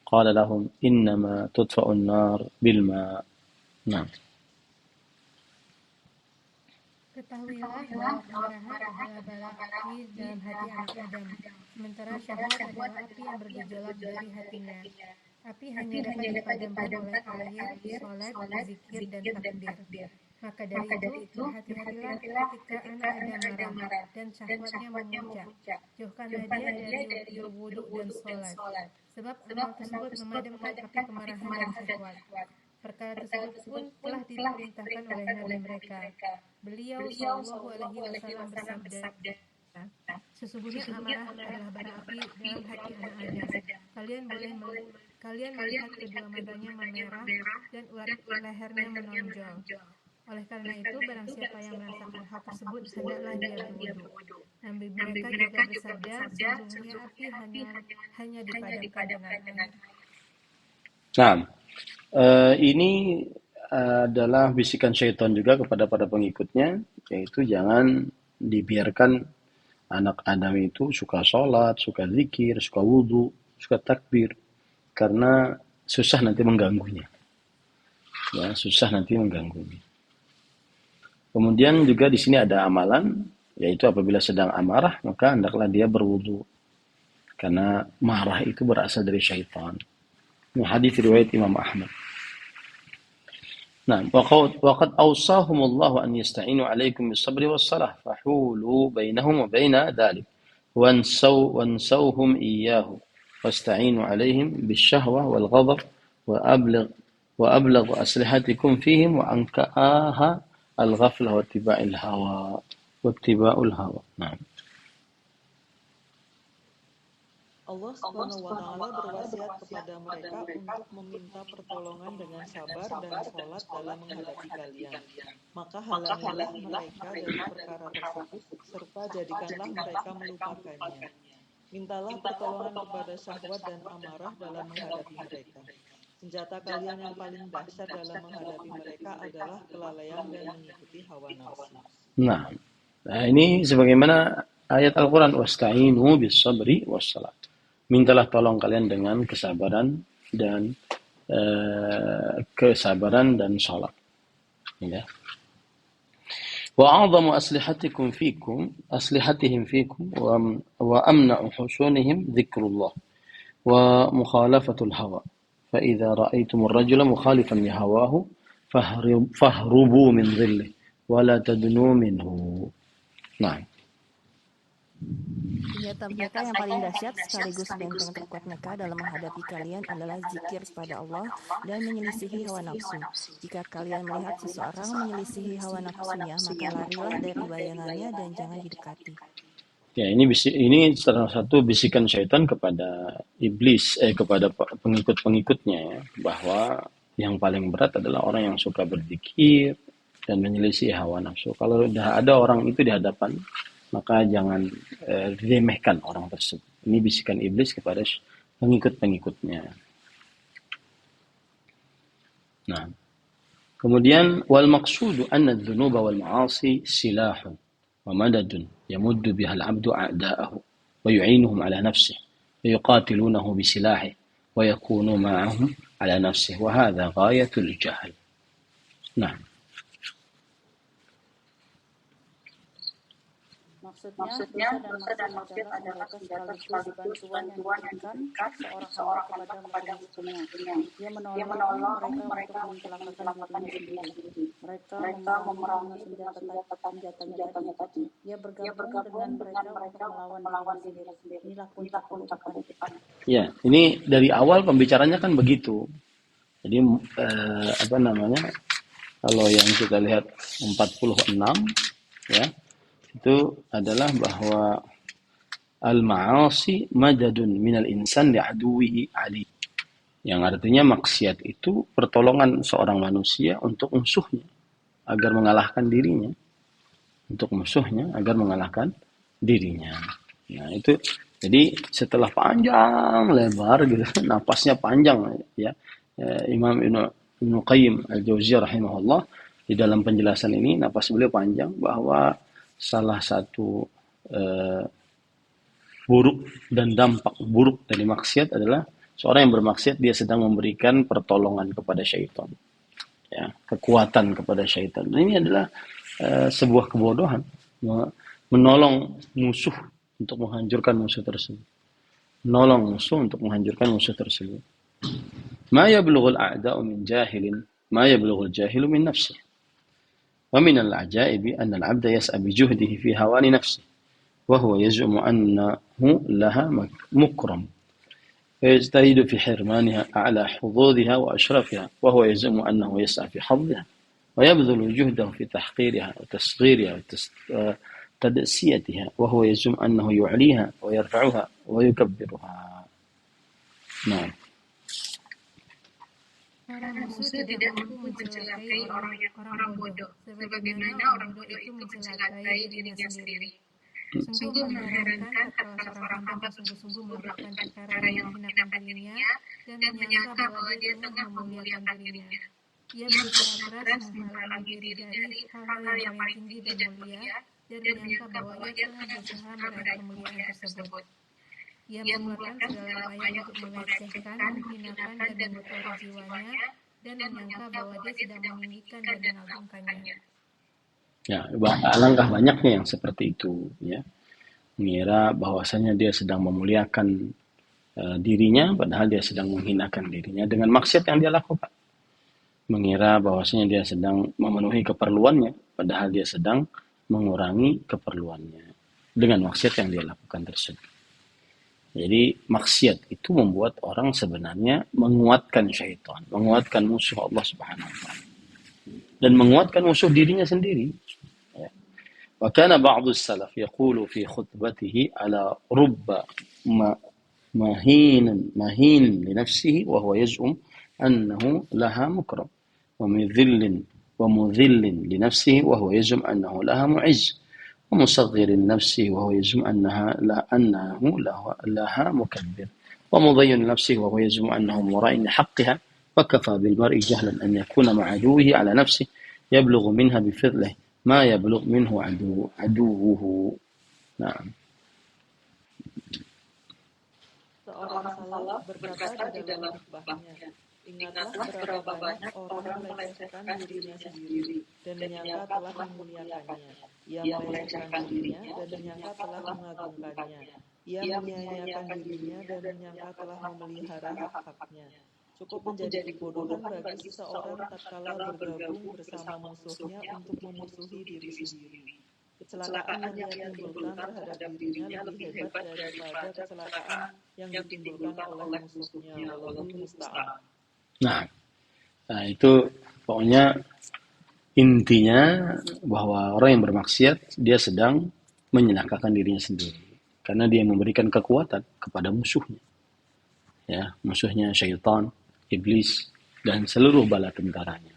قال لهم إنما تطفأ النار بالماء. نعم. Ketahuilah bahwa kemarahan adalah bara api dalam hati anak Adam, sementara syahwat adalah api yang bergejolak dari hatinya. Api hanya dapat dipadamkan oleh air, sholat, zikir, dan takbir. Maka dari itu, berhati-hatilah ketika anak Adam marah dan syahwatnya memuncak. Jauhkanlah dia dari wudhu dan sholat, sebab amal tersebut memadamkan api kemarahan dan syahwat. Perkara tersebut pun telah diperintahkan oleh Nabi mereka. Beliau Shallallahu Alaihi Wasallam bersabda, sesungguhnya amarah adalah bara api dalam hati anak Adam. Kalian melihat kedua matanya memerah dan urat lehernya menonjol. Oleh karena itu, barang siapa yang merasakan hal tersebut, hendaklah dia berwudu. Nabi mereka juga bersabda, sesungguhnya api hanya dipadamkan dengan air. Nah, ini adalah bisikan syaitan juga kepada para pengikutnya, yaitu jangan dibiarkan anak Adam itu suka sholat, suka zikir, suka wudhu, suka takbir, karena susah nanti mengganggunya. Ya, susah nanti mengganggunya. Kemudian juga di sini ada amalan, yaitu apabila sedang amarah, maka hendaklah dia berwudhu, karena marah itu berasal dari syaitan. Ini hadis riwayat Imam Ahmad. Nah, waqad awsahumullahu an yasta'inu 'alaikum bis-sabri was-salah fahulu bainahum wa baina dhalik wansawhum iyyahu wasta'inu 'alaihim bisyahwah wal ghadab wa ablagh aslihatikum fihim wa ankaha al-ghaflah wa ittiba'il hawa. Nah. Allah Subhanahu wa Ta'ala berwasiat kepada mereka untuk meminta pertolongan dengan sabar dan sholat dalam menghadapi kalian. Maka halangilah mereka dari perkara tersebut, serta jadikanlah mereka melupakannya. Mintalah pertolongan kepada syahwat dan amarah dalam menghadapi mereka. Senjata kalian yang paling dahsyat dalam menghadapi mereka adalah kelalaian dan mengikuti hawa nafsu. Nah, ini sebagaimana ayat Al-Quran, wasta'inu bis-sabri was-salat. Mintalah tolong kalian dengan kesabaran dan salat. Ya. Wa a'zamu aslihatihim fikum wa amna'u husunihim dzikrullah wa mukhalafatul hawa. Fa idza ra'aytumur rajula mukhalifan li hawahu fahrubu min dhillih wa la tadnu minhu. Nah, Senjata mereka yang paling dahsyat sekaligus benteng terkuat mereka dalam menghadapi kalian adalah zikir kepada Allah dan menyelisihi hawa nafsu. Jika kalian melihat seseorang menyelisihi hawa nafsunya, maka larilah dari bayangannya dan jangan didekati. ya ini salah satu bisikan syaitan kepada iblis, kepada pengikut-pengikutnya ya, bahwa yang paling berat adalah orang yang suka berzikir dan menyelisih hawa nafsu. Kalau sudah ada orang itu di hadapan, maka jangan diremehkan orang tersebut. Ini bisikan iblis kepada pengikut-pengikutnya. Nah, kemudian wal maqsudu anna adh-dhunuba wal ma'asi silahun wa madadun yamuddu biha al-'abdu a'da'ahu wa yu'inuhum 'ala nafsihi wa yuqatilunahu bi silahihi wa yakunu ma'ahum 'ala nafsihi wa hadha ghayatul jahl. Nah, Maksudnya, dosa dan maksiat adalah senjata sekaligus bantuan yang diberikan seorang hamba kepada musuhnya. Dia menolong mereka untuk mencelakakan dirinya sendiri. Mereka memerangi dengan senjata-senjatanya tadi. Dia bergabung dengan mereka untuk melawan dirinya sendiri. Inilah puncak kehidupan. ya, ini dari awal pembicaranya kan begitu. Jadi kalau yang kita lihat 46 ya, itu adalah bahwa al-ma'asi madadun minal insan li'aduwihi ali. Yang artinya maksiat itu pertolongan seorang manusia untuk musuhnya agar mengalahkan dirinya. Untuk musuhnya agar mengalahkan dirinya. Nah, itu jadi setelah panjang lebar gitu, napasnya panjang ya. Imam Ibnu Qayyim Al-Jauziyah rahimahullah di dalam penjelasan ini napas beliau panjang bahwa salah satu buruk dan dampak buruk dari maksiat adalah seorang yang bermaksiat dia sedang memberikan pertolongan kepada syaitan, ya, kekuatan kepada syaitan. Dan ini adalah sebuah kebodohan, menolong musuh untuk menghancurkan musuh tersebut, menolong musuh untuk menghancurkan musuh tersebut. Ma yablughul a'da'u min jahilin, ma yablughul jahilu min nafsihi. ومن العجائب أن العبد يسعى بجهده في هوان نفسه وهو يزعم أنه لها مكرم فيجتهد في حرمانها أعلى حظوظها وأشرفها وهو يزعم أنه يسعى في حظها ويبذل جهده في تحقيرها وتصغيرها وتدسيتها وهو يزعم أنه يعليها ويرفعها ويكبرها. نعم. Para musuh tidak mampu mencelakai orang bodoh, sebagaimana orang bodoh itu mencelakai dirinya sendiri. Sungguh mengherankan tatkala seorang hamba sungguh-sungguh melakukan perkara yang menghinakan dirinya dan menyangka bahwa dia tengah memuliakan dirinya. Ia berusaha keras menghalangi diri dari hal-hal yang paling tinggi dan mulia dan menyangka bahwa ia tengah berusaha meraih kemuliaan tersebut. Ia mengeluarkan segala upaya untuk melecehkan, menghinakan, dan mengotori jiwanya, dan menyangka bahwa dia sedang meninggikan dan mengagungkannya. Ya, alangkah banyaknya yang seperti itu, ya, mengira bahwasanya dia sedang memuliakan dirinya, padahal dia sedang menghinakan dirinya dengan maksiat yang dia lakukan. Mengira bahwasanya dia sedang memenuhi keperluannya, padahal dia sedang mengurangi keperluannya dengan maksiat yang dia lakukan tersebut. Jadi maksiat itu membuat orang sebenarnya menguatkan syaitan, menguatkan musuh Allah Subhanahu wa taala. Dan menguatkan musuh dirinya sendiri. Wa kana ba'dhu salaf yaqulu fi khutbatihi ala rubba mahin li nafsihi wa huwa yaz'um annahu laha mukram wa mudhillin li nafsihi wa huwa yaz'um annahu laha mu'izz. ومصغر نفسه وهو يزعم أنه لها مكبر ومضين نفسه وهو يزعم أنه مراء لحقها وكفى بالمرء جهلا أن يكون مع عدوه على نفسه يبلغ منها بفضله ما يبلغ منه عدوه. نعم. Seorang salaf berkata di dalam khutbahnya, ingatlah berapa banyak orang melecehkan dirinya sendiri dan menyangka telah memuliakannya. Ia melecehkan dirinya dan menyangka telah mengagungkannya. Ia menyanyiakan dirinya dan menyangka telah memelihara hak-haknya. cukup menjadi kebodohan bagi seseorang tatkala bergabung bersama musuhnya untuk memusuhi diri sendiri. Kecelakaan yang dia timbulkan terhadap dirinya lebih hebat daripada kecelakaan yang ditimbulkan oleh musuhnya. Wallahul musta'an. Nah, itu pokoknya intinya bahwa orang yang bermaksiat dia sedang menyelakakan dirinya sendiri karena dia memberikan kekuatan kepada musuhnya. Ya, musuhnya syaitan, iblis, dan seluruh bala tentaranya.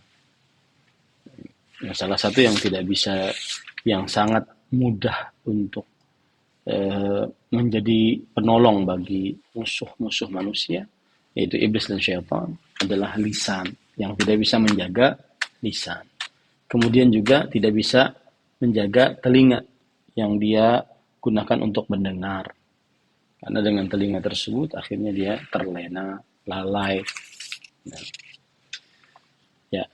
Nah, salah satu yang tidak bisa, yang sangat mudah untuk menjadi penolong bagi musuh-musuh manusia, yaitu iblis dan syaitan, adalah lisan, yang tidak bisa menjaga lisan. Kemudian juga tidak bisa menjaga telinga yang dia gunakan untuk mendengar. Karena dengan telinga tersebut akhirnya dia terlena, lalai. Ya,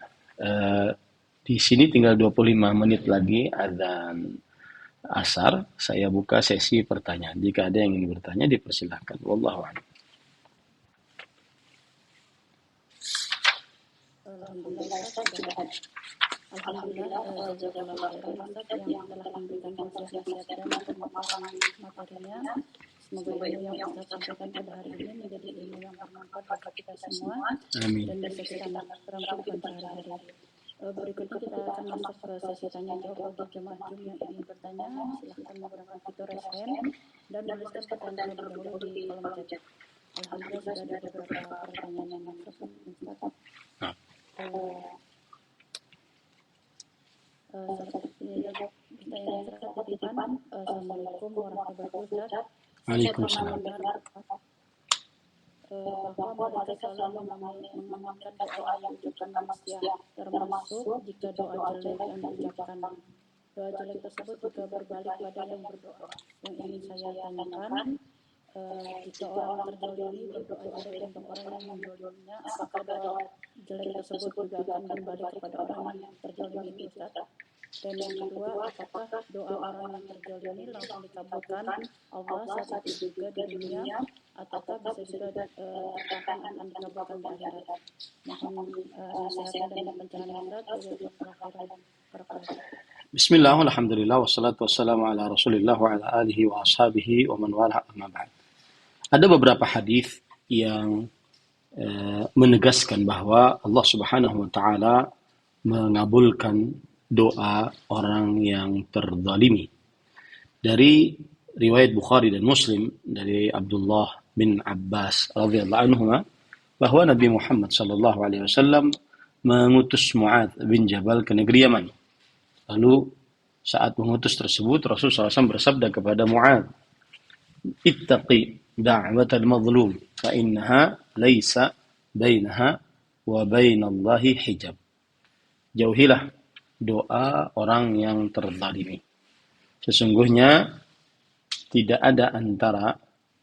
di sini tinggal 25 menit lagi azan asar. Saya buka sesi pertanyaan. Jika ada yang ingin bertanya dipersilakan. Wallahu a'lam. Alhamdulillah, jazakallahu khairan Ustaz yang telah memberikan nasihat-nasihat dan pemaparan materinya. Semoga ilmu yang Ustaz sampaikan pada hari ini menjadi ilmu yang bermanfaat bagi kita semua. Amin. Dan bisa kita terapkan sehari-hari. Berikutnya kita akan masuk ke sesi tanya jawab bagi jemaah Jum yang ingin bertanya. Silahkan menggunakan fitur raise hand dan menuliskan pertanyaan terlebih dahulu di kolom chat. Alhamdulillah sudah ada beberapa pertanyaan yang masuk, Ustaz. Assalamualaikum warahmatullahi wabarakatuh. Waalaikumsalam. Bahwa mereka selalu mengamalkan doa yang diucapkan manusia, termasuk jika doa jelek yang diucapkan. Doa jelek tersebut juga berbalik pada yang berdoa. Yang ingin saya tanyakan, jika orang terzalimi berdoa jelek untuk orang yang menzaliminya, apakah doa jelek tersebut juga akan berbalik kepada orang yang terzalimi itu, Ustaz? Dan yang kedua, apakah doa orang yang terzalimi langsung dikabulkan Allah saat itu juga di dunia, ataukah bisa juga tertahan akan dikabulkan di akhirat? Mohon nasihat dan pencerahan Ustaz. Bismillah, alhamdulillah, wassalatu wassalamu ala rasulillah wa ala alihi wa ashabihi wa man wala amma ba'd. Ada beberapa hadis yang menegaskan bahwa Allah Subhanahu wa taala mengabulkan doa orang yang terzalimi. Dari riwayat Bukhari dan Muslim dari Abdullah bin Abbas radhiyallahu anhuma bahwa Nabi Muhammad sallallahu alaihi wasallam mengutus Mu'adz bin Jabal ke negeri Yaman. Lalu saat mengutus tersebut Rasulullah SAW bersabda kepada Mu'adz, "Ittaqi da'watal mazlum fa innaha laisa bainaha wa bainallahi hijab." Jauhilah doa orang yang terzalimi. Sesungguhnya tidak ada antara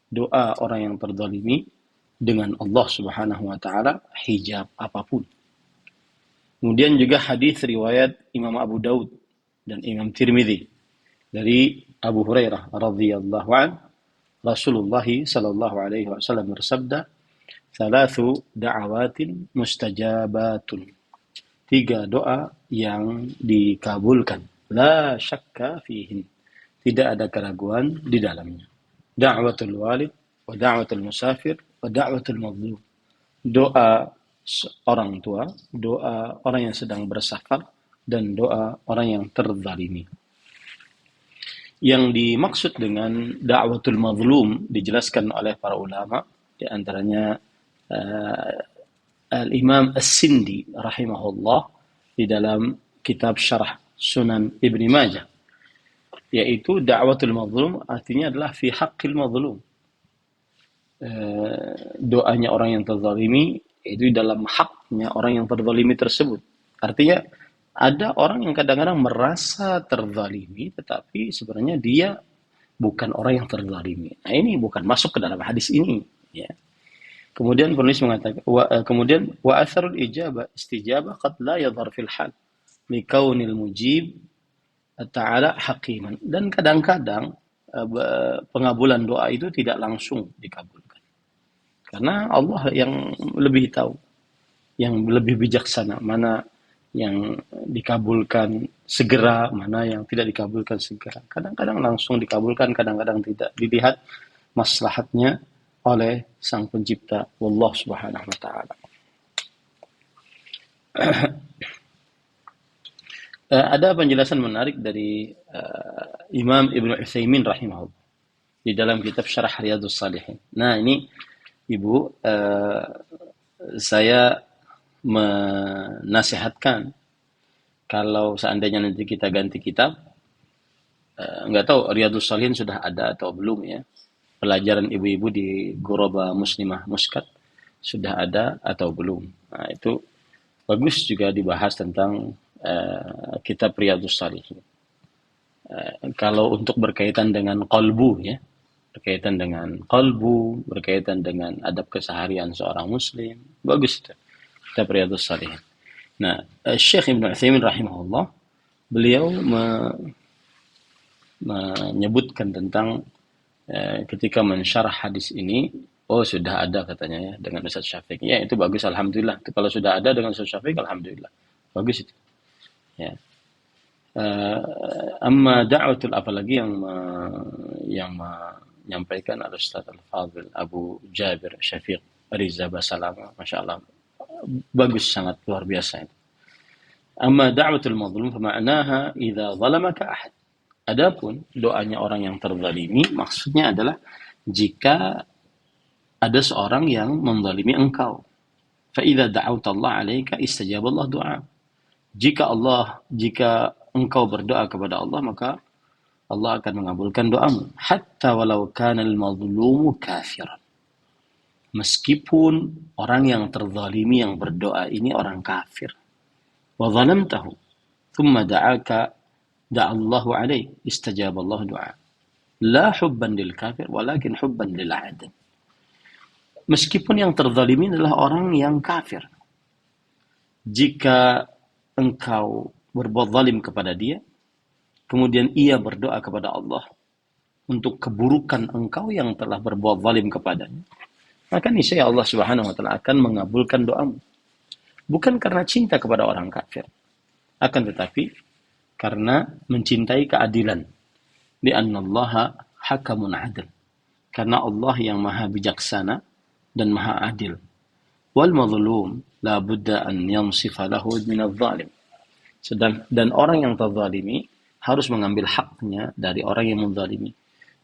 doa orang yang terzalimi dengan Allah Subhanahu wa taala hijab apapun. Kemudian juga hadis riwayat Imam Abu Daud dan Imam Tirmidzi dari Abu Hurairah radhiyallahu an, Rasulullah sallallahu alaihi wasallam bersabda, "Thalathu da'awatin mustajabatun." 3 doa yang dikabulkan. La syakka fihin. Tidak ada keraguan di dalamnya. Da'watul walid, wa da'watul musafir, wa da'watul mazlum. Doa orang tua, doa orang yang sedang bersafar, dan doa orang yang terzalimi. Yang dimaksud dengan da'watul mazlum dijelaskan oleh para ulama, di antaranya Al-Imam As-Sindi rahimahullah di dalam kitab Syarah Sunan Ibn Majah, yaitu da'watul mazlum artinya adalah fi haqqil mazlum. Doanya orang yang terzalimi itu dalam haknya orang yang terzalimi tersebut. Artinya ada orang yang kadang-kadang merasa terzalimi tetapi sebenarnya dia bukan orang yang terzalimi. Nah, ini bukan masuk ke dalam hadis ini, ya. Kemudian penulis mengatakan kemudian wa atharul istijabah qad la yadhhar fil hal li kaunil mujib ta'ala hakiman. Dan kadang-kadang pengabulan doa itu tidak langsung dikabulkan. Karena Allah yang lebih tahu, yang lebih bijaksana, mana yang dikabulkan segera, mana yang tidak dikabulkan segera. Kadang-kadang langsung dikabulkan, kadang-kadang tidak. Dilihat maslahatnya oleh Sang Pencipta, Wallah Subhanahu wa taala. Ada penjelasan menarik dari Imam Ibnu Utsaimin rahimahullah di dalam kitab Syarah Riyadhus Shalihin. Nah, ini Ibu, saya menasihatkan kalau seandainya nanti kita ganti kitab, nggak tahu Riyadhus Shalihin sudah ada atau belum ya. Pelajaran ibu-ibu di Ghuraba Muslimah Muscat sudah ada atau belum. Nah, itu bagus juga dibahas tentang kitab Riyadhus Shalihin. Kalau untuk berkaitan dengan qalbu ya, berkaitan dengan qalbu, berkaitan dengan adab keseharian seorang muslim, bagus itu kitab Riyadhus Shalihin. Nah, Syekh Ibnu Utsaimin rahimahullah, beliau menyebutkan tentang ketika mensyarah hadis ini, oh sudah ada katanya ya dengan Ustaz Syafiq. Ya, itu bagus, alhamdulillah. Itu kalau sudah ada dengan Ustaz Syafiq, alhamdulillah. Bagus itu. Ya. Amma da'watul, apalagi yang menyampaikan Al-Ustaz Al-Fadhil Abu Jabir Syafiq Riza Basalama, Masya Allah. Bagus, sangat luar biasa itu. Amma da'watul mazlum fama'naha idza zalamaka ahad. Adapun doanya orang yang terzalimi, maksudnya adalah jika ada seorang yang menzalimi engkau. Fa idza da'awta Allah 'alaika istajaba Allah du'a. Jika engkau berdoa kepada Allah, maka Allah akan mengabulkan doamu. Hatta walau kana al-mazlumu kafiran. Meskipun orang yang terzalimi yang berdoa ini orang kafir. Wa zalamtahu thumma da'aka da'allahu alaih istajaba Allah du'a. La hubban lil kafir walakin hubban lil 'adl. Meskipun yang terzalimi adalah orang yang kafir, jika engkau berbuat zalim kepada dia, kemudian ia berdoa kepada Allah untuk keburukan engkau yang telah berbuat zalim kepadanya, maka niscaya Allah Subhanahu wa taala akan mengabulkan doamu. Bukan karena cinta kepada orang kafir, akan tetapi karena mencintai keadilan. Li'annallaha hakamun 'adl. Karena Allah yang maha bijaksana dan maha adil. Wal mazlum la budda an yansifa lahu min adh-dhalim. Dan orang yang terzalimi harus mengambil haknya dari orang yang menzalimi.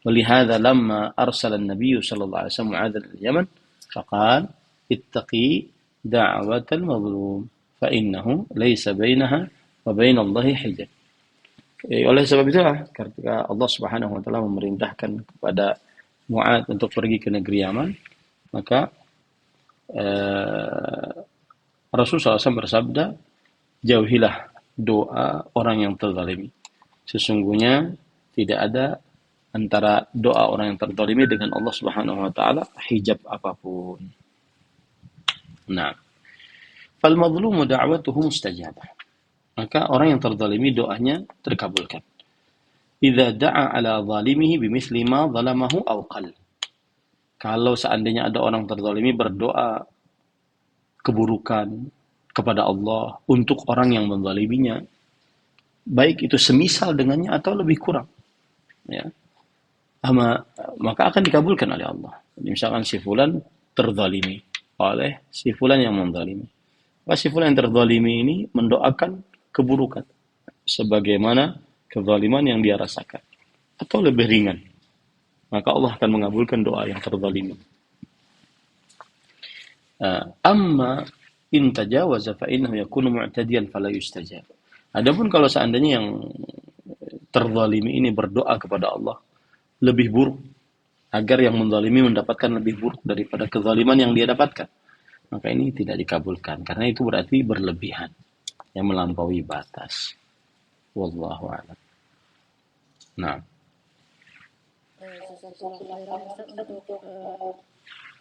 Walihada lamma arsala an-nabiy sallallahu alaihi wasallam Mu'adz ila Yaman, faqala ittaqi da'watal mazlum fa innahu laysa bainaha wa bainallahi hijab. Oleh sebab itulah ketika Allah Subhanahu wa taala memerintahkan kepada Mu'adz untuk pergi ke negeri Yaman, maka Rasulullah SAW bersabda, jauhilah doa orang yang terzalimi. Sesungguhnya tidak ada antara doa orang yang terzalimi dengan Allah Subhanahu wa taala hijab apapun. Nah, fal mazlumu da'watuhu mustajabah. Maka orang yang terzalimi doanya terkabulkan. Idza da'a ala zalimihi bimithli ma zalamahu aw qall. Kalau seandainya ada orang terzalimi berdoa keburukan kepada Allah untuk orang yang menzaliminya, baik itu semisal dengannya atau lebih kurang, ya, maka akan dikabulkan oleh Allah. Misalkan si fulan terzalimi oleh si fulan yang menzalimi, maka si fulan yang terzalimi ini mendoakan keburukan sebagaimana kezaliman yang dia rasakan atau lebih ringan, maka Allah akan mengabulkan doa yang terzalimi. Amma in tajawaza fa innahu yakunu mu'tadiyan fala yustajab. Adapun kalau seandainya yang terzalimi ini berdoa kepada Allah lebih buruk agar yang menzalimi mendapatkan lebih buruk daripada kezaliman yang dia dapatkan, maka ini tidak dikabulkan karena itu berarti berlebihan, yang melampaui batas. Wallahu a'lam. Nah,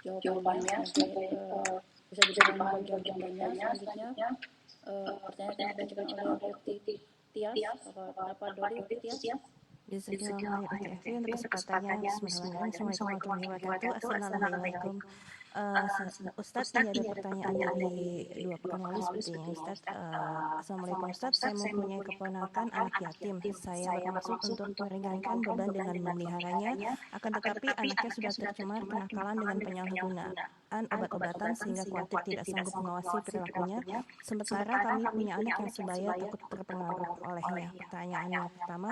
untuk jawabannya bisa diterima jawabannya. Selanjutnya pertanyaan yang diajukan oleh Tias, apa Dori Tias? Jazakallahu khairan untuk kesempatannya. Bismillahirrahmanirrahim. Assalamualaikum warahmatullahi wabarakatuh. Assalamualaikum Ustadz, ini ada pertanyaan dari dua pekan lalu sepertinya. Ustadz, Assalamualaikum Ustadz, saya mempunyai keponakan anak yatim. Saya bermaksud untuk meringankan beban dengan memeliharanya, akan tetapi anaknya sudah tercemar kenakalan dengan penyalahgunaan obat-obatan sehingga khawatir tidak sanggup mengawasi perilakunya. Sementara kami punya anak yang sebaya takut terpengaruh olehnya. Pertanyaannya pertama,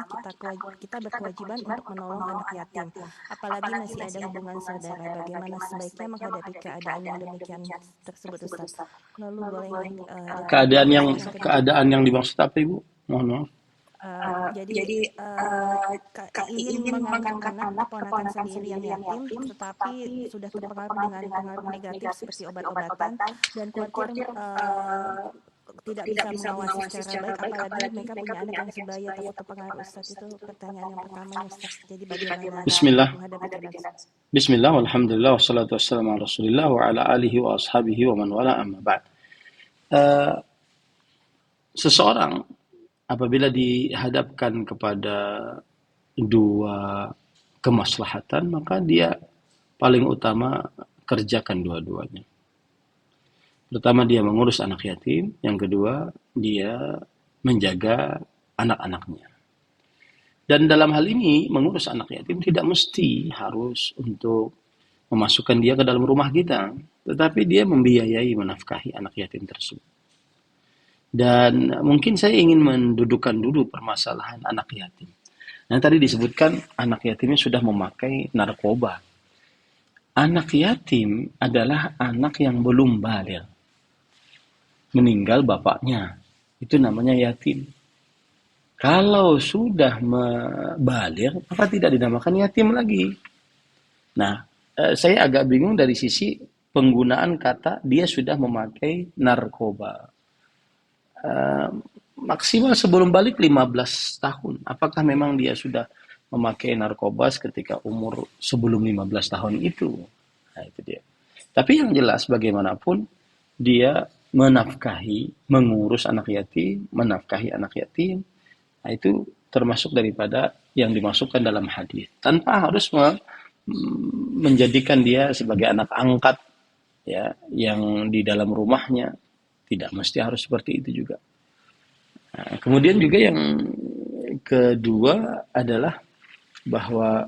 kita berkewajiban untuk menolong anak yatim, apalagi masih ada hubungan saudara. Bagaimana sebaiknya menghadapi keadaan yang demikian tersebut, Ustaz? Lalu boleh keadaan yang dimaksud apa, Ibu? Mohon maaf. Jadi ingin mengangkat anak keponakan sendiri yang yatim, tetapi sudah terpengaruh dengan pengaruh negatif seperti obat-obatan dan khawatir tidak bisa mengawasi secara baik, apalagi mereka punya anak yang sebaya takut terpengaruh, Ustaz. Itu pertanyaan yang pertamanya, Ustaz. Jadi bagaimana menghadapi keadaan? Bismillah, walhamdulillah, wassalatu wassalamu ala rasulillah wa ala alihi wa ashabihi wa man wala amma ba'd. Seseorang apabila dihadapkan kepada dua kemaslahatan, maka dia paling utama kerjakan dua-duanya. Pertama, dia mengurus anak yatim. Yang kedua, dia menjaga anak-anaknya. Dan dalam hal ini, mengurus anak yatim tidak mesti harus untuk memasukkan dia ke dalam rumah kita, tetapi dia membiayai, menafkahi anak yatim tersebut. Dan mungkin saya ingin mendudukkan dulu permasalahan anak yatim. Nah, tadi disebutkan anak yatimnya sudah memakai narkoba. Anak yatim adalah anak yang belum baligh. Meninggal bapaknya, itu namanya yatim. Kalau sudah baligh, maka tidak dinamakan yatim lagi. Nah, saya agak bingung dari sisi penggunaan kata dia sudah memakai narkoba. Maksimal sebelum balik 15 tahun. Apakah memang dia sudah memakai narkoba ketika umur sebelum 15 tahun itu? Nah, itu dia. Tapi yang jelas bagaimanapun dia menafkahi, mengurus anak yatim, menafkahi anak yatim. Nah, itu termasuk daripada yang dimasukkan dalam hadis. Tanpa harus menjadikan dia sebagai anak angkat, ya, yang di dalam rumahnya. Tidak mesti harus seperti itu juga. Nah, kemudian juga yang kedua adalah bahwa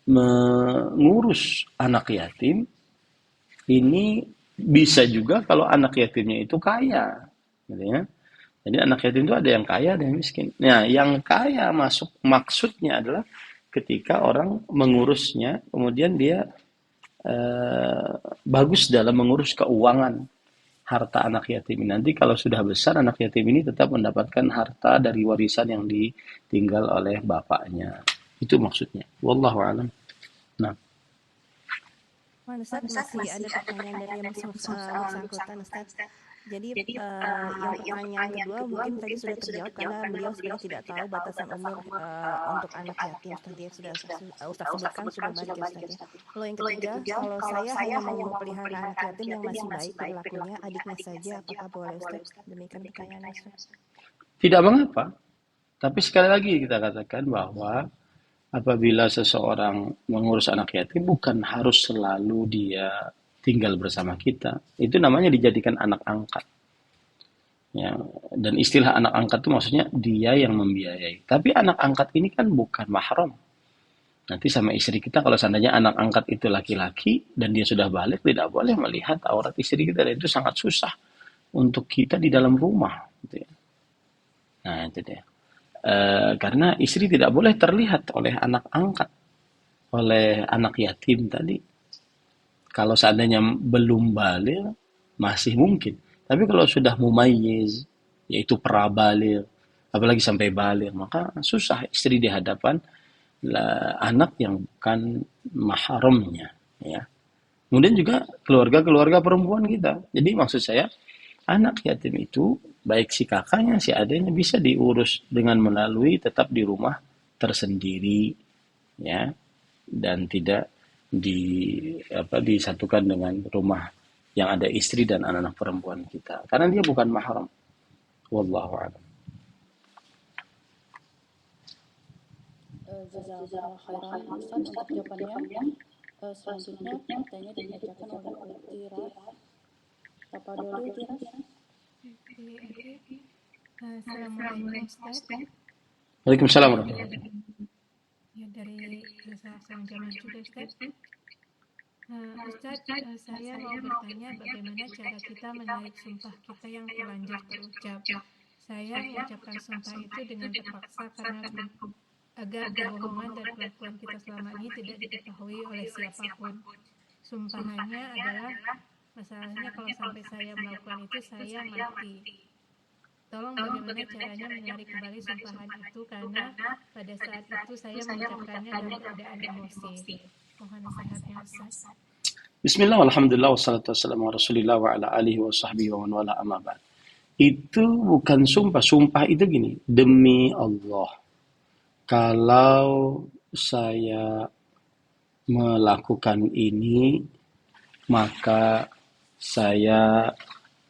mengurus anak yatim ini bisa juga kalau anak yatimnya itu kaya, gitu ya. Jadi anak yatim itu ada yang kaya, ada yang miskin. Nah, yang kaya maksudnya adalah ketika orang mengurusnya, kemudian dia bagus dalam mengurus keuangan harta anak yatim. Nanti kalau sudah besar, anak yatim ini tetap mendapatkan harta dari warisan yang ditinggal oleh bapaknya. Itu maksudnya. Wallahu a'lam. Nah. Ustaz, masih ada pertanyaan dari yang bersangkutan, Ustaz. Jadi yang pertanyaan kedua mungkin tadi sudah terjawab karena beliau sebenarnya tidak tahu batasan umur untuk anak yatim. Tadi sudah Ustaz sebutkan sudah banyak, Ustaz, ya. Lalu yang ketiga, kalau saya hanya mau memelihara anak yatim yang masih baik perilakunya, adiknya saja, apakah boleh, Ustaz? Demikian pertanyaan, Ustaz. Tidak mengapa. Tapi sekali lagi kita katakan bahwa apabila seseorang mengurus anak yatim bukan harus selalu dia tinggal bersama kita. Itu namanya dijadikan anak angkat. Ya, dan istilah anak angkat itu maksudnya dia yang membiayai. Tapi anak angkat ini kan bukan mahram. Nanti sama istri kita kalau seandainya anak angkat itu laki-laki dan dia sudah balik, tidak boleh melihat aurat istri kita. Dan itu sangat susah untuk kita di dalam rumah. Gitu ya. Nah, itu dia. Karena istri tidak boleh terlihat oleh anak angkat, oleh anak yatim tadi. Kalau seandainya belum baligh masih mungkin, tapi kalau sudah mumayyiz, yaitu prabaligh, apalagi sampai baligh, maka susah istri di hadapan anak yang bukan mahramnya, ya. Kemudian juga keluarga-keluarga perempuan kita. Jadi maksud saya, anak yatim itu baik si kakaknya, si adiknya bisa diurus dengan melalui tetap di rumah tersendiri, ya, dan tidak disatukan dengan rumah yang ada istri dan anak-anak perempuan kita, karena dia bukan mahram. Wallahu a'lam. Jazakallahu khairan Ustaz untuk jawabannya. Selanjutnya pertanyaan dibacakan oleh Utiras Tapadoli. Utiras. Assalamualaikum Ustaz. Waalaikumsalam warahmatullahi wabarakatuh. Ya, dari Salam Jamaah juga Ustaz. Ustaz, saya mau bertanya bagaimana cara kita menarik sumpah kita yang terlanjur terucap. Saya mengucapkan sumpah itu dengan terpaksa karena agar kebohongan dan kelakuan kita selama ini tidak diketahui oleh siapapun. Sumpahannya adalah, masalahnya kalau sampai saya melakukan itu saya mati. Tolong bagaimana caranya menarik kembali sumpahan itu, karena pada saat itu saya mengucapkannya dalam keadaan emosi. Mohon nasihatnya Ustaz. Bismillah, alhamdulillah, wassalatu wassalamu ala rasulillah wa ala alihi wa sahbihi wa man wala amma ba'd. Itu bukan sumpah. Sumpah itu gini, demi Allah, kalau saya melakukan ini, maka saya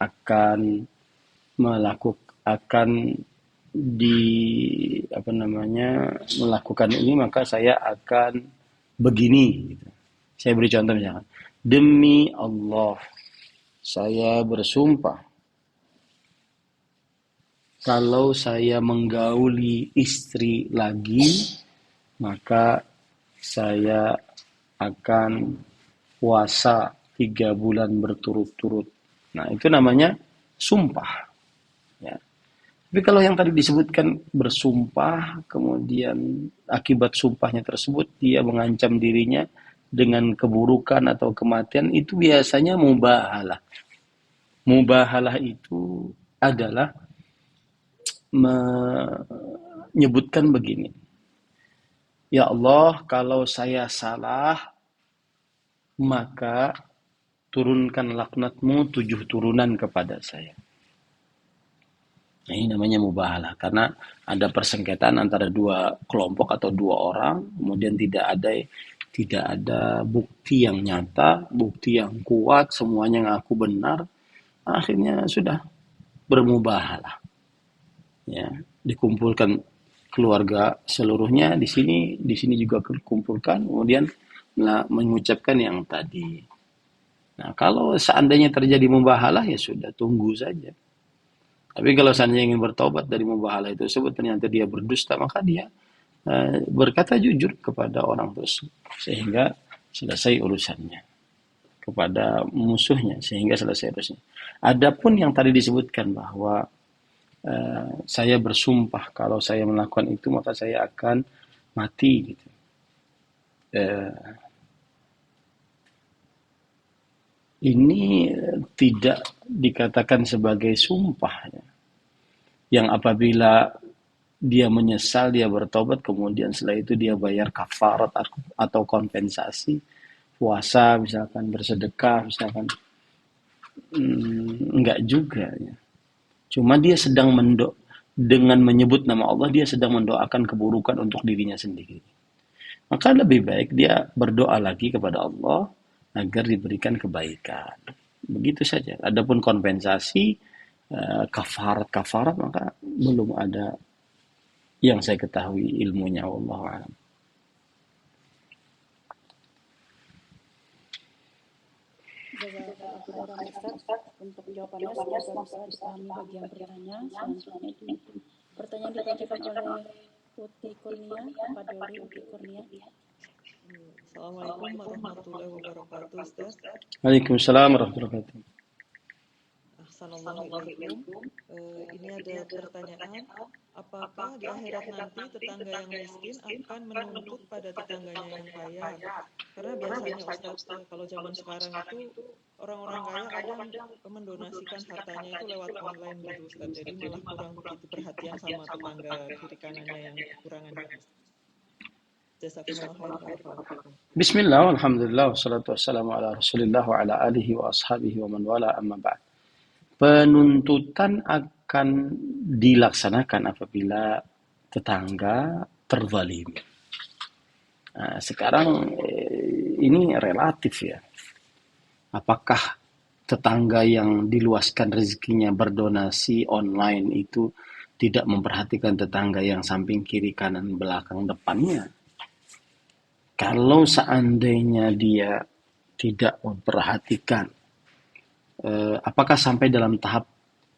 akan melakukan ini, maka saya akan begini gitu. Saya beri contoh misalkan, demi Allah saya bersumpah kalau saya menggauli istri lagi, maka saya akan puasa 3 bulan berturut-turut. Nah, itu namanya sumpah. Ya. Tapi kalau yang tadi disebutkan bersumpah, kemudian akibat sumpahnya tersebut dia mengancam dirinya dengan keburukan atau kematian, itu biasanya mubahalah. Mubahalah itu adalah menyebutkan begini, ya Allah, kalau saya salah, maka turunkan laknatmu 7 turunan kepada saya. Nah, ini namanya mubahalah, karena ada persengketaan antara 2 kelompok atau 2 orang, kemudian tidak ada bukti yang nyata, bukti yang kuat, semuanya ngaku benar, akhirnya sudah bermubahalah. Ya, dikumpulkan keluarga seluruhnya di sini juga dikumpulkan, kemudian mengucapkan yang tadi. Nah, kalau seandainya terjadi mubahalah, ya sudah, tunggu saja. Tapi kalau seandainya ingin bertobat dari mubahalah itu tersebut, ternyata dia berdusta, maka dia berkata jujur kepada orang tersebut sehingga selesai urusannya, kepada musuhnya sehingga selesai urusannya. Adapun yang tadi disebutkan bahwa saya bersumpah kalau saya melakukan itu maka saya akan mati gitu. Ini tidak dikatakan sebagai sumpah ya. Yang apabila dia menyesal, dia bertobat, kemudian setelah itu dia bayar kafarat atau kompensasi, puasa misalkan, bersedekah misalkan, enggak juga ya. Cuma dia sedang dengan menyebut nama Allah, dia sedang mendoakan keburukan untuk dirinya sendiri. Maka lebih baik dia berdoa lagi kepada Allah agar diberikan kebaikan. Begitu saja. Adapun kompensasi, kafarat, maka belum ada yang saya ketahui ilmunya, wallahu a'lam. Untuk jawabannya semoga bisa dipahami bagi yang bertanya. Selanjutnya itu pertanyaan dibacakan oleh Uti Kurnia, Padoli Uti Kurnia. Assalamualaikum warahmatullahi wabarakatuh, Ustaz. Waalaikumsalam warahmatullahi wabarakatuh. Assalamualaikum. Ini ada pertanyaan, apakah di akhirat nanti tetangga yang miskin akan menuntut pada tetangganya yang kaya? Karena biasanya Ustaz, kalau zaman sekarang itu orang-orang kaya kadang mendonasikan hartanya itu lewat online gitu Ustaz. Jadi malah kurang begitu perhatian sama tetangga kiri kanannya yang kekurangan gitu. Bismillah, alhamdulillah, wassalatu wassalamu ala rasulillah wa ala alihi wa ashabihi wa man wala amma ba'd. Penuntutan akan dilaksanakan apabila tetangga terzalimi. Nah, sekarang ini relatif ya. Apakah tetangga yang diluaskan rezekinya berdonasi online itu tidak memperhatikan tetangga yang samping kiri, kanan, belakang, depannya? Kalau seandainya dia tidak memperhatikan, apakah sampai dalam tahap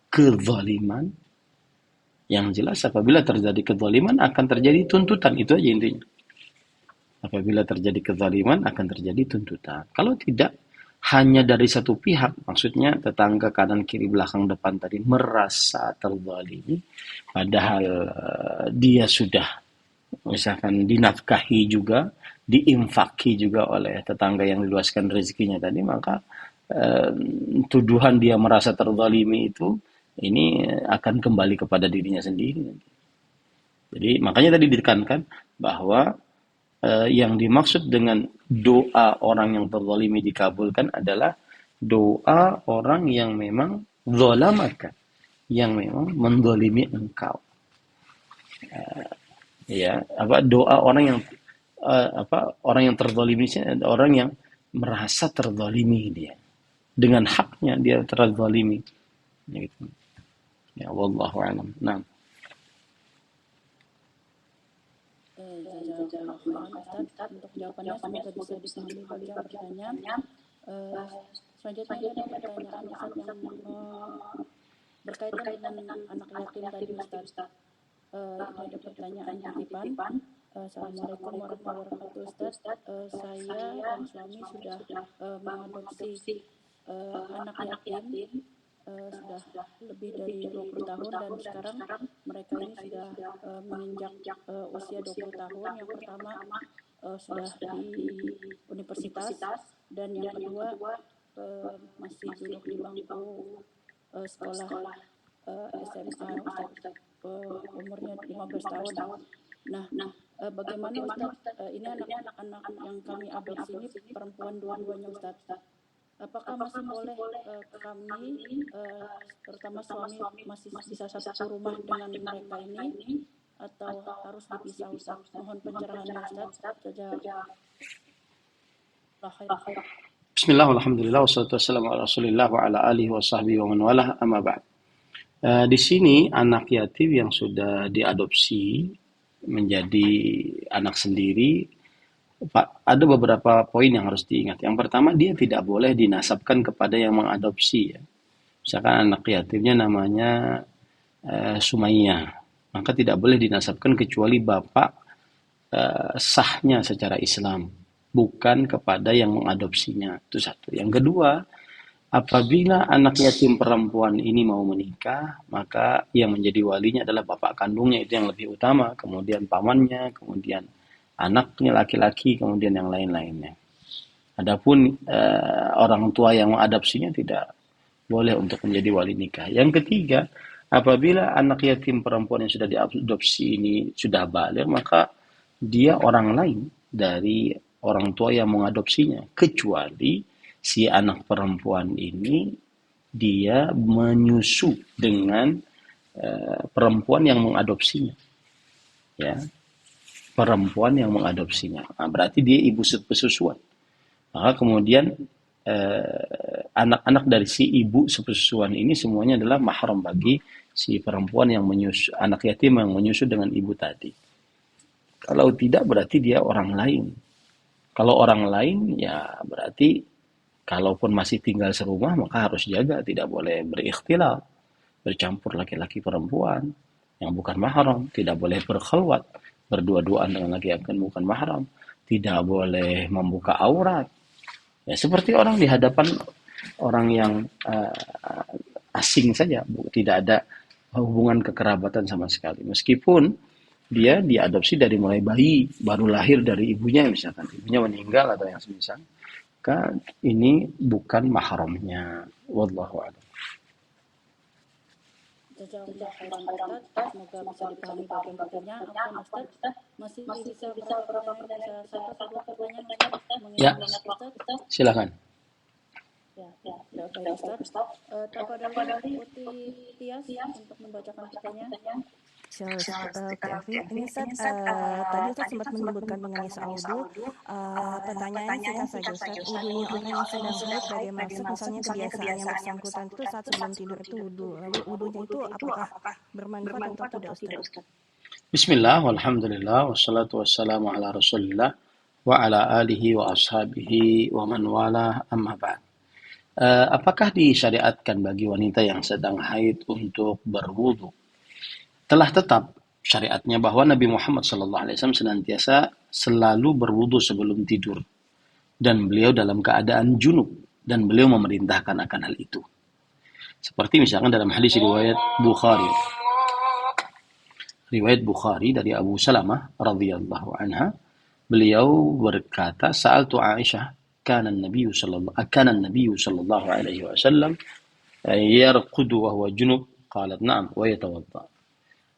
kezaliman? Yang jelas apabila terjadi kezaliman akan terjadi tuntutan, itu aja intinya. Apabila terjadi kezaliman akan terjadi tuntutan. Kalau tidak, hanya dari satu pihak, maksudnya tetangga kanan kiri belakang depan tadi merasa terzalimi, padahal dia sudah misalkan dinafkahi juga, diinfaki juga oleh tetangga yang diluaskan rezekinya tadi, maka tuduhan dia merasa terzalimi itu ini akan kembali kepada dirinya sendiri. Jadi makanya tadi ditekankan bahwa yang dimaksud dengan doa orang yang terzalimi dikabulkan adalah doa orang yang memang zalamaka, yang memang menzalimi engkau. Doa orang yang orang yang terzalimi adalah orang yang merasa terzalimi dia. Dengan haknya dia terzalimi. Gitu. Ya, wallahu a'lam. Nah. Untuk jawabannya semoga bisa dipahami bagi yang bertanya. Selanjutnya ada pertanyaan Ustaz yang berkaitan dengan anak yatim tadi Ustaz. Ini ada pertanyaan titipan. Assalamualaikum warahmatullahi wabarakatuh Ustaz. Saya dan suami sudah mengadopsi anak yatim sudah lebih dari 20 tahun dan sekarang mereka ini sudah menginjak usia 20 tahun. Yang pertama sudah di universitas dan yang kedua masih duduk di bangku sekolah SMA Ustaz, umurnya 15 tahun. Nah, bagaimana Ustaz, ini anak-anak yang kami adopsi ini perempuan dua-duanya Ustaz. Apakah masih boleh kami, terutama suami, masih bisa satu rumah dengan mereka ini atau harus dipisah Ustaz? Mohon pencerahannya Ustaz. Bismillah, alhamdulillah, wassalatu wassalamu ala rasulillah wa ala alihi wa sahbihi wa man walah, amma ba'd. Di sini anak yatim yang sudah diadopsi menjadi anak sendiri, ada beberapa poin yang harus diingat. Yang pertama, dia tidak boleh dinasabkan kepada yang mengadopsi. Ya. Misalkan anak yatimnya namanya Sumayyah, maka tidak boleh dinasabkan kecuali bapak sahnya secara Islam, bukan kepada yang mengadopsinya. Itu satu. Yang kedua, apabila anak yatim perempuan ini mau menikah, maka yang menjadi walinya adalah bapak kandungnya, itu yang lebih utama, kemudian pamannya, kemudian anaknya laki-laki, kemudian yang lain-lainnya. Adapun orang tua yang mengadopsinya tidak boleh untuk menjadi wali nikah. Yang ketiga, apabila anak yatim perempuan yang sudah diadopsi ini sudah balik, maka dia orang lain dari orang tua yang mengadopsinya, kecuali si anak perempuan ini dia menyusu dengan perempuan yang mengadopsinya, ya, perempuan yang mengadopsinya. Nah, berarti dia ibu sepusuan. Maka kemudian anak-anak dari si ibu sepusuan ini semuanya adalah mahram bagi si perempuan yang menyusu, anak yatim yang menyusu dengan ibu tadi. Kalau tidak berarti dia orang lain. Kalau orang lain ya berarti kalaupun masih tinggal serumah maka harus jaga, tidak boleh berikhtilaf, bercampur laki-laki perempuan yang bukan mahram, tidak boleh berkhalwat, berdua-duaan dengan laki yang bukan mahram, tidak boleh membuka aurat. Ya seperti orang di hadapan orang yang asing saja, tidak ada hubungan kekerabatan sama sekali. Meskipun dia diadopsi dari mulai bayi, baru lahir dari ibunya misalkan, ibunya meninggal atau yang semisal, maka ini bukan mahramnya. Wallahu a'lam. Jazakallah khairan Ustaz, semoga bisa dipahami bagian bagiannya. Apa Ustaz? Masih bisa berapa pertanyaan? Bisa satu dua pertanyaan Ustaz? Ya, silakan. Ya, Ustaz. Tapadari Uti Tias untuk membacakan pertanyaan. Ini Ustaz, tadi Ustaz sempat menyebutkan mengenai soal wudu. Pertanyaannya singkat saja Ustaz, wudunya orang yang sedang haid bagaimana maksud misalnya kebiasaan yang bersangkutan itu saat sebelum tidur itu wudu. Lalu wudunya itu apakah bermanfaat atau tidak Ustaz? Bismillah, walhamdulillah, wassalatu wassalamu ala rasulillah. wa ala alihi wa ashabihi wa man walah amma ba'd. Apakah disyariatkan bagi wanita yang sedang haid untuk berwudu? Telah tetap syariatnya bahwa Nabi Muhammad SAW senantiasa selalu berwudu sebelum tidur, dan beliau dalam keadaan junub, dan beliau memerintahkan akan hal itu. Seperti misalkan dalam hadis riwayat Bukhari dari Abu Salamah radhiyallahu anha, beliau berkata, "Sa'altu Aisyah, kana an-nabiy sallallahu alaihi wasallam yarqudu wa huwa junub?" Qalat, "Na'am, wa yatawadda."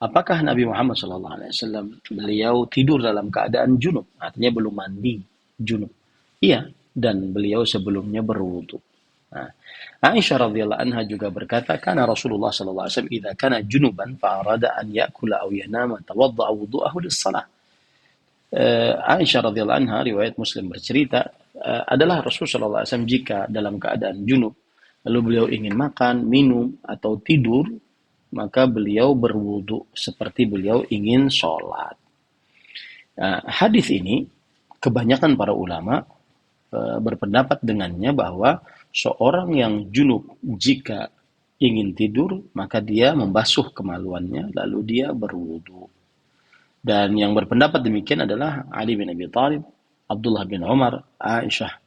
Apakah Nabi Muhammad sallallahu alaihi wasallam beliau tidur dalam keadaan junub, artinya belum mandi, junub? Iya, dan beliau sebelumnya berwudu. Nah, Aisyah radhiyallahu anha juga berkata, "Kana Rasulullah sallallahu alaihi wasallam idza kana junuban fa arada an ya'kula aw yanama tawadda'a wudu'ahu lis-shalah." Aisyah radhiyallahu anha, riwayat Muslim, bercerita, adalah Rasul sallallahu alaihi wasallam jika dalam keadaan junub lalu beliau ingin makan, minum atau tidur, maka beliau berwudu seperti beliau ingin sholat. Hadis ini kebanyakan para ulama berpendapat dengannya bahwa seorang yang junub jika ingin tidur maka dia membasuh kemaluannya lalu dia berwudu. Dan yang berpendapat demikian adalah Ali bin Abi Thalib, Abdullah bin Umar, Aisyah,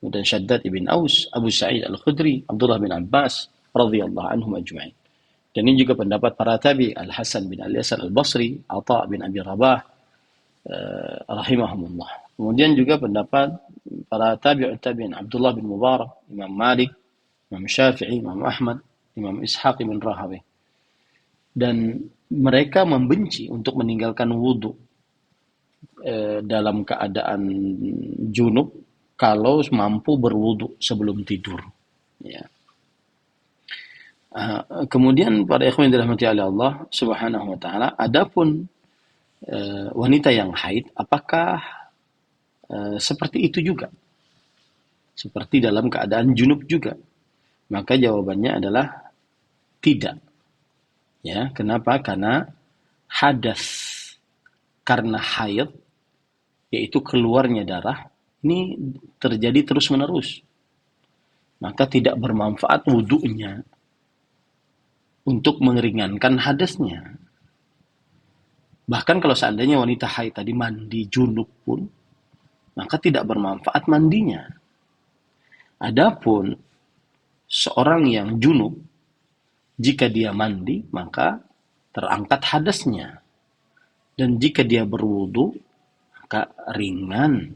dan Shaddad ibn Aus, Abu Sa'id al-Khudri, Abdullah bin Abbas radhiyallahu anhum ajma'in. Dan ini juga pendapat para tabi, Al-Hasan bin Al-Yasan Al-Basri, Atha bin Abi Rabah, rahimahumullah. Kemudian juga pendapat para tabi'in, Abdullah bin Mubarak, Imam Malik, Imam Syafi'i, Imam Ahmad, Imam Ishaq bin Rahawi. Dan mereka membenci untuk meninggalkan wudu dalam keadaan junub kalau mampu berwudu sebelum tidur. Ya. Kemudian para ikhwan yang dirahmati oleh Allah Subhanahu wa taala, adapun wanita yang haid, apakah seperti itu juga? Seperti dalam keadaan junub juga? Maka jawabannya adalah tidak. Ya, kenapa? Karena hadas karena haid, yaitu keluarnya darah, ini terjadi terus-menerus. Maka tidak bermanfaat wudunya untuk meringankan hadasnya. Bahkan kalau seandainya wanita haid tadi mandi junub pun, maka tidak bermanfaat mandinya. Adapun seorang yang junub, jika dia mandi, maka terangkat hadasnya. Dan jika dia berwudu, maka ringan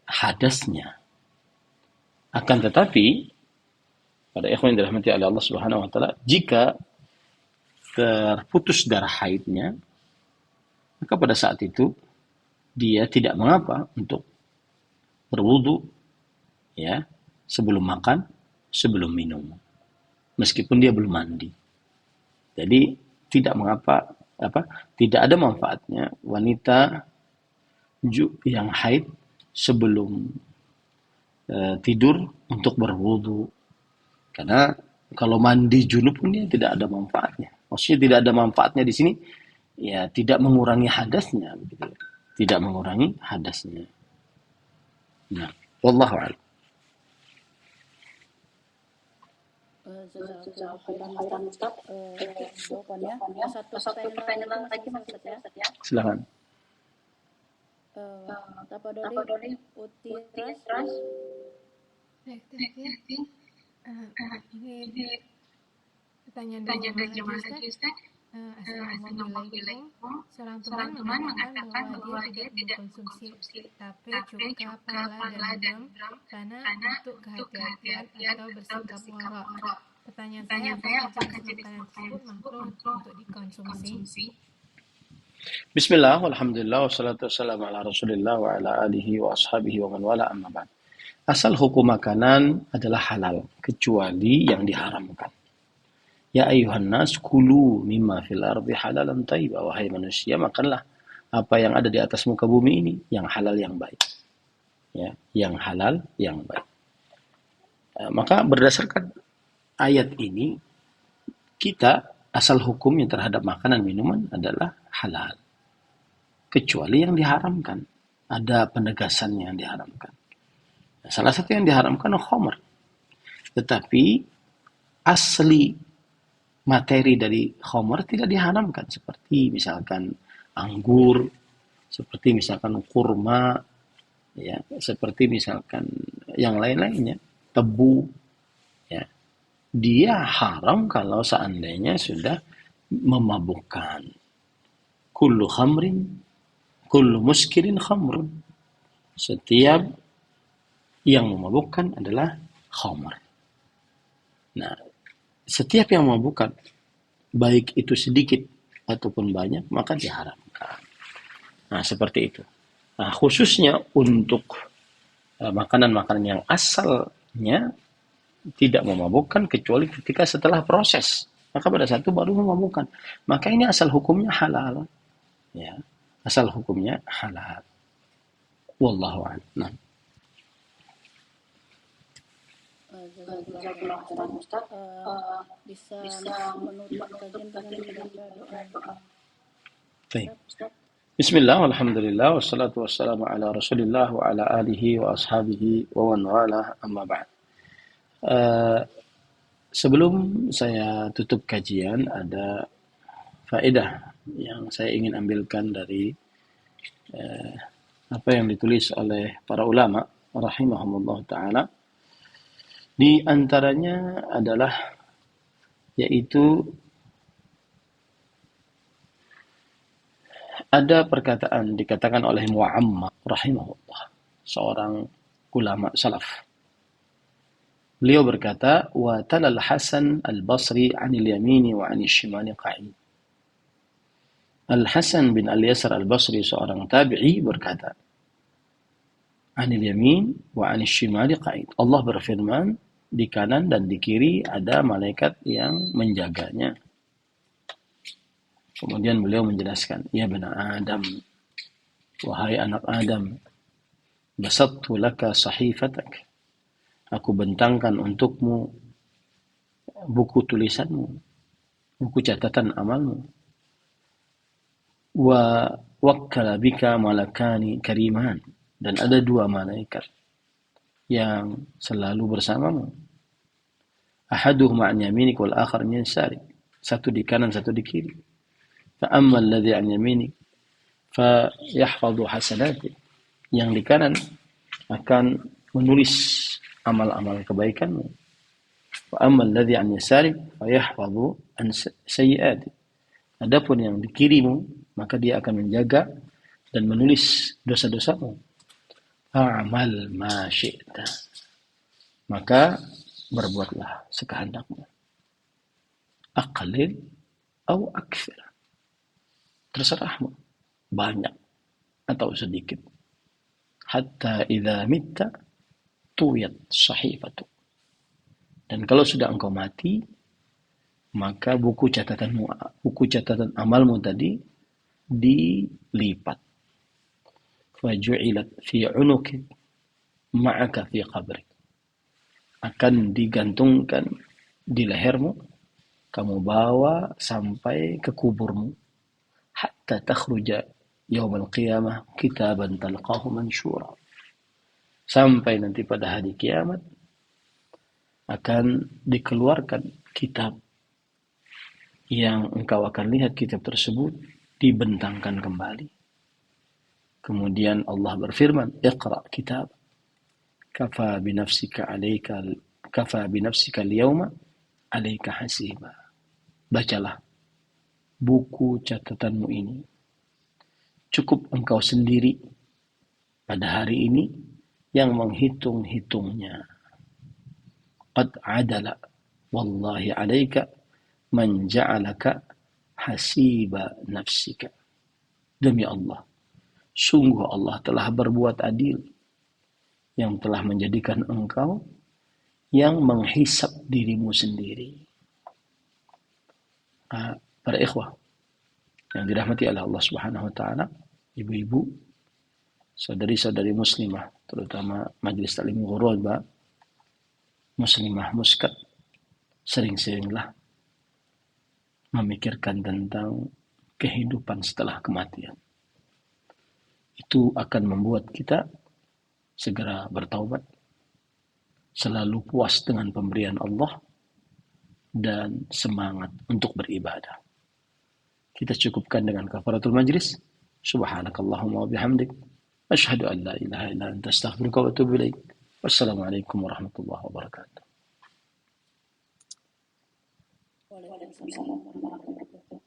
hadasnya. Akan tetapi, pada ikhwan yang dirahmati oleh Allah Subhanahu wa taala, jika terputus darah haidnya, maka pada saat itu dia tidak mengapa untuk berwudu, ya, sebelum makan, sebelum minum, meskipun dia belum mandi. Jadi tidak mengapa, tidak ada manfaatnya wanita yang haid sebelum tidur untuk berwudu, karena kalau mandi junub pun dia tidak ada manfaatnya. Maksudnya tidak ada manfaatnya di sini, ya tidak mengurangi hadasnya, begitu. Tidak mengurangi hadasnya. Nah, wallahu a'lam. Jazakallah Ustaz. Jawabannya satu pertanyaan lagi Ustaz ya. Silakan. Tapadoli utiras. Ini pertanyaan dari jemaah lagi, Ustaz. Assalamualaikum. Seorang teman mengatakan bahwa dia tidak mengkonsumsi tape, cuka, pala, dan drum karena untuk kehati-hatian atau bersikap wara'. Pertanyaan saya, apakah jenis makanan tersebut makruh untuk dikonsumsi? Bismillah, walhamdulillah, wassalatu wassalamu ala rasulillah wa ala alihi wa ashabihi wa man wala amma ba'd. Asal hukum makanan adalah halal, kecuali yang diharamkan. Ya ayuhan nas kulu mimma fil ardi halalan thayyiba, wahai manusia, makanlah apa yang ada di atas muka bumi ini yang halal yang baik. Ya, yang halal yang baik. Maka berdasarkan ayat ini, kita asal hukumnya terhadap makanan minuman adalah halal, kecuali yang diharamkan. ada penegasannya yang diharamkan. Salah satu yang diharamkan khamr. Tetapi asli materi dari khamr tidak diharamkan, seperti misalkan anggur, seperti misalkan kurma, ya, seperti misalkan yang lain-lainnya, tebu, ya. Dia haram kalau seandainya sudah memabukkan. Kullu khamrin, kullu muskirin khamrun. Setiap yang memabukkan adalah khamr. Nah, setiap yang memabukkan, baik itu sedikit ataupun banyak, maka diharamkan. Nah, seperti itu. Nah, khususnya untuk makanan-makanan yang asalnya tidak memabukkan kecuali ketika setelah proses. Maka pada saat itu baru memabukkan. Maka ini asal hukumnya halal. Ya, asal hukumnya halal. Wallahu a'lam. Nah. Jazakallah khairan Ustaz. Bisa menutup kajian dengan doa. Baik. Bismillah, alhamdulillah, wassalatu wassalamu ala rasulillah wa ala alihi wa ashabihi wa man walah, amma ba'd. Sebelum saya tutup kajian, ada faedah yang saya ingin ambilkan dari apa yang ditulis oleh para ulama rahimahumullah ta'ala. Di antaranya adalah yaitu ada perkataan dikatakan oleh Mu'ammar rahimahullah, seorang ulama salaf. Beliau berkata, wa talal Hasan al-Basri 'anil yamini wa 'anil shimali qa'id. Al-Hasan bin Al-Yasar al-Basri, seorang tabi'i, berkata, 'anil yamin wa 'anil shimali qa'id. Allah berfirman, di kanan dan di kiri ada malaikat yang menjaganya. Kemudian beliau menjelaskan, ya bani Adam, wahai anak Adam, basattu laka sahifatak. Aku bentangkan untukmu buku tulisanmu, buku catatan amalmu. Wa wakkala bika malakani kariman. Dan ada dua malaikat yang selalu bersamamu. Ahaduhuma an yaminik wal akhar min yasarik. Satu di kanan, satu di kiri. Fa'amma alladhi an yaminik fa yahfadhu hasanati. Yang di kanan akan menulis amal-amal kebaikanmu. Fa'amma alladhi an yasarik fa yahfadhu an sayyiati. Adapun yang di kirimu, maka dia akan menjaga dan menulis dosa-dosamu. Fa'amal ma syi'ta. Maka berbuatlah sekehendakmu. Aqlil atau akthir. Terserahmu, banyak atau sedikit. Hatta idza mitta tuyat sahifatu. Dan kalau sudah engkau mati, maka buku catatan amalmu tadi dilipat. Faju'ilat fi 'unukik ma'aka fi qabrik. Akan digantungkan di lehermu, kamu bawa sampai ke kuburmu. Hatta takhruja yawmal qiyamah kitaban talqahu mansyura. Sampai nanti pada hari kiamat akan dikeluarkan kitab yang engkau akan lihat kitab tersebut dibentangkan kembali. Kemudian Allah berfirman, Iqra kitab. Kafa binafsika al-yawma alayka hasiba. Bacalah buku catatanmu ini. Cukup engkau sendiri pada hari ini yang menghitung-hitungnya. Qad adala wallahi alayka man ja'alaka hasiba nafsika. Demi Allah, sungguh Allah telah berbuat adil yang telah menjadikan engkau yang menghisap dirimu sendiri. Para ikhwah yang dirahmati oleh Allah Subhanahu wa taala, ibu-ibu, saudari-saudari muslimah, terutama majelis taklim ghuraba, muslimah muskat, sering-seringlah memikirkan tentang kehidupan setelah kematian. itu akan membuat kita segera bertaubat, selalu puas dengan pemberian Allah, dan semangat untuk beribadah. Kita cukupkan dengan kafaratul majlis. Subhanakallahumma wa bihamdik, asyhadu an la ilaha illa anta, astaghfiruka wa atubu ilaik. Wassalamualaikum warahmatullahi wabarakatuh. Waalaikumsalam warahmatullahi wabarakatuh.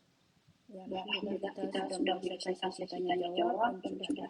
Ya, alhamdulillah kita sudah selesai sesi tanya jawab dan sudah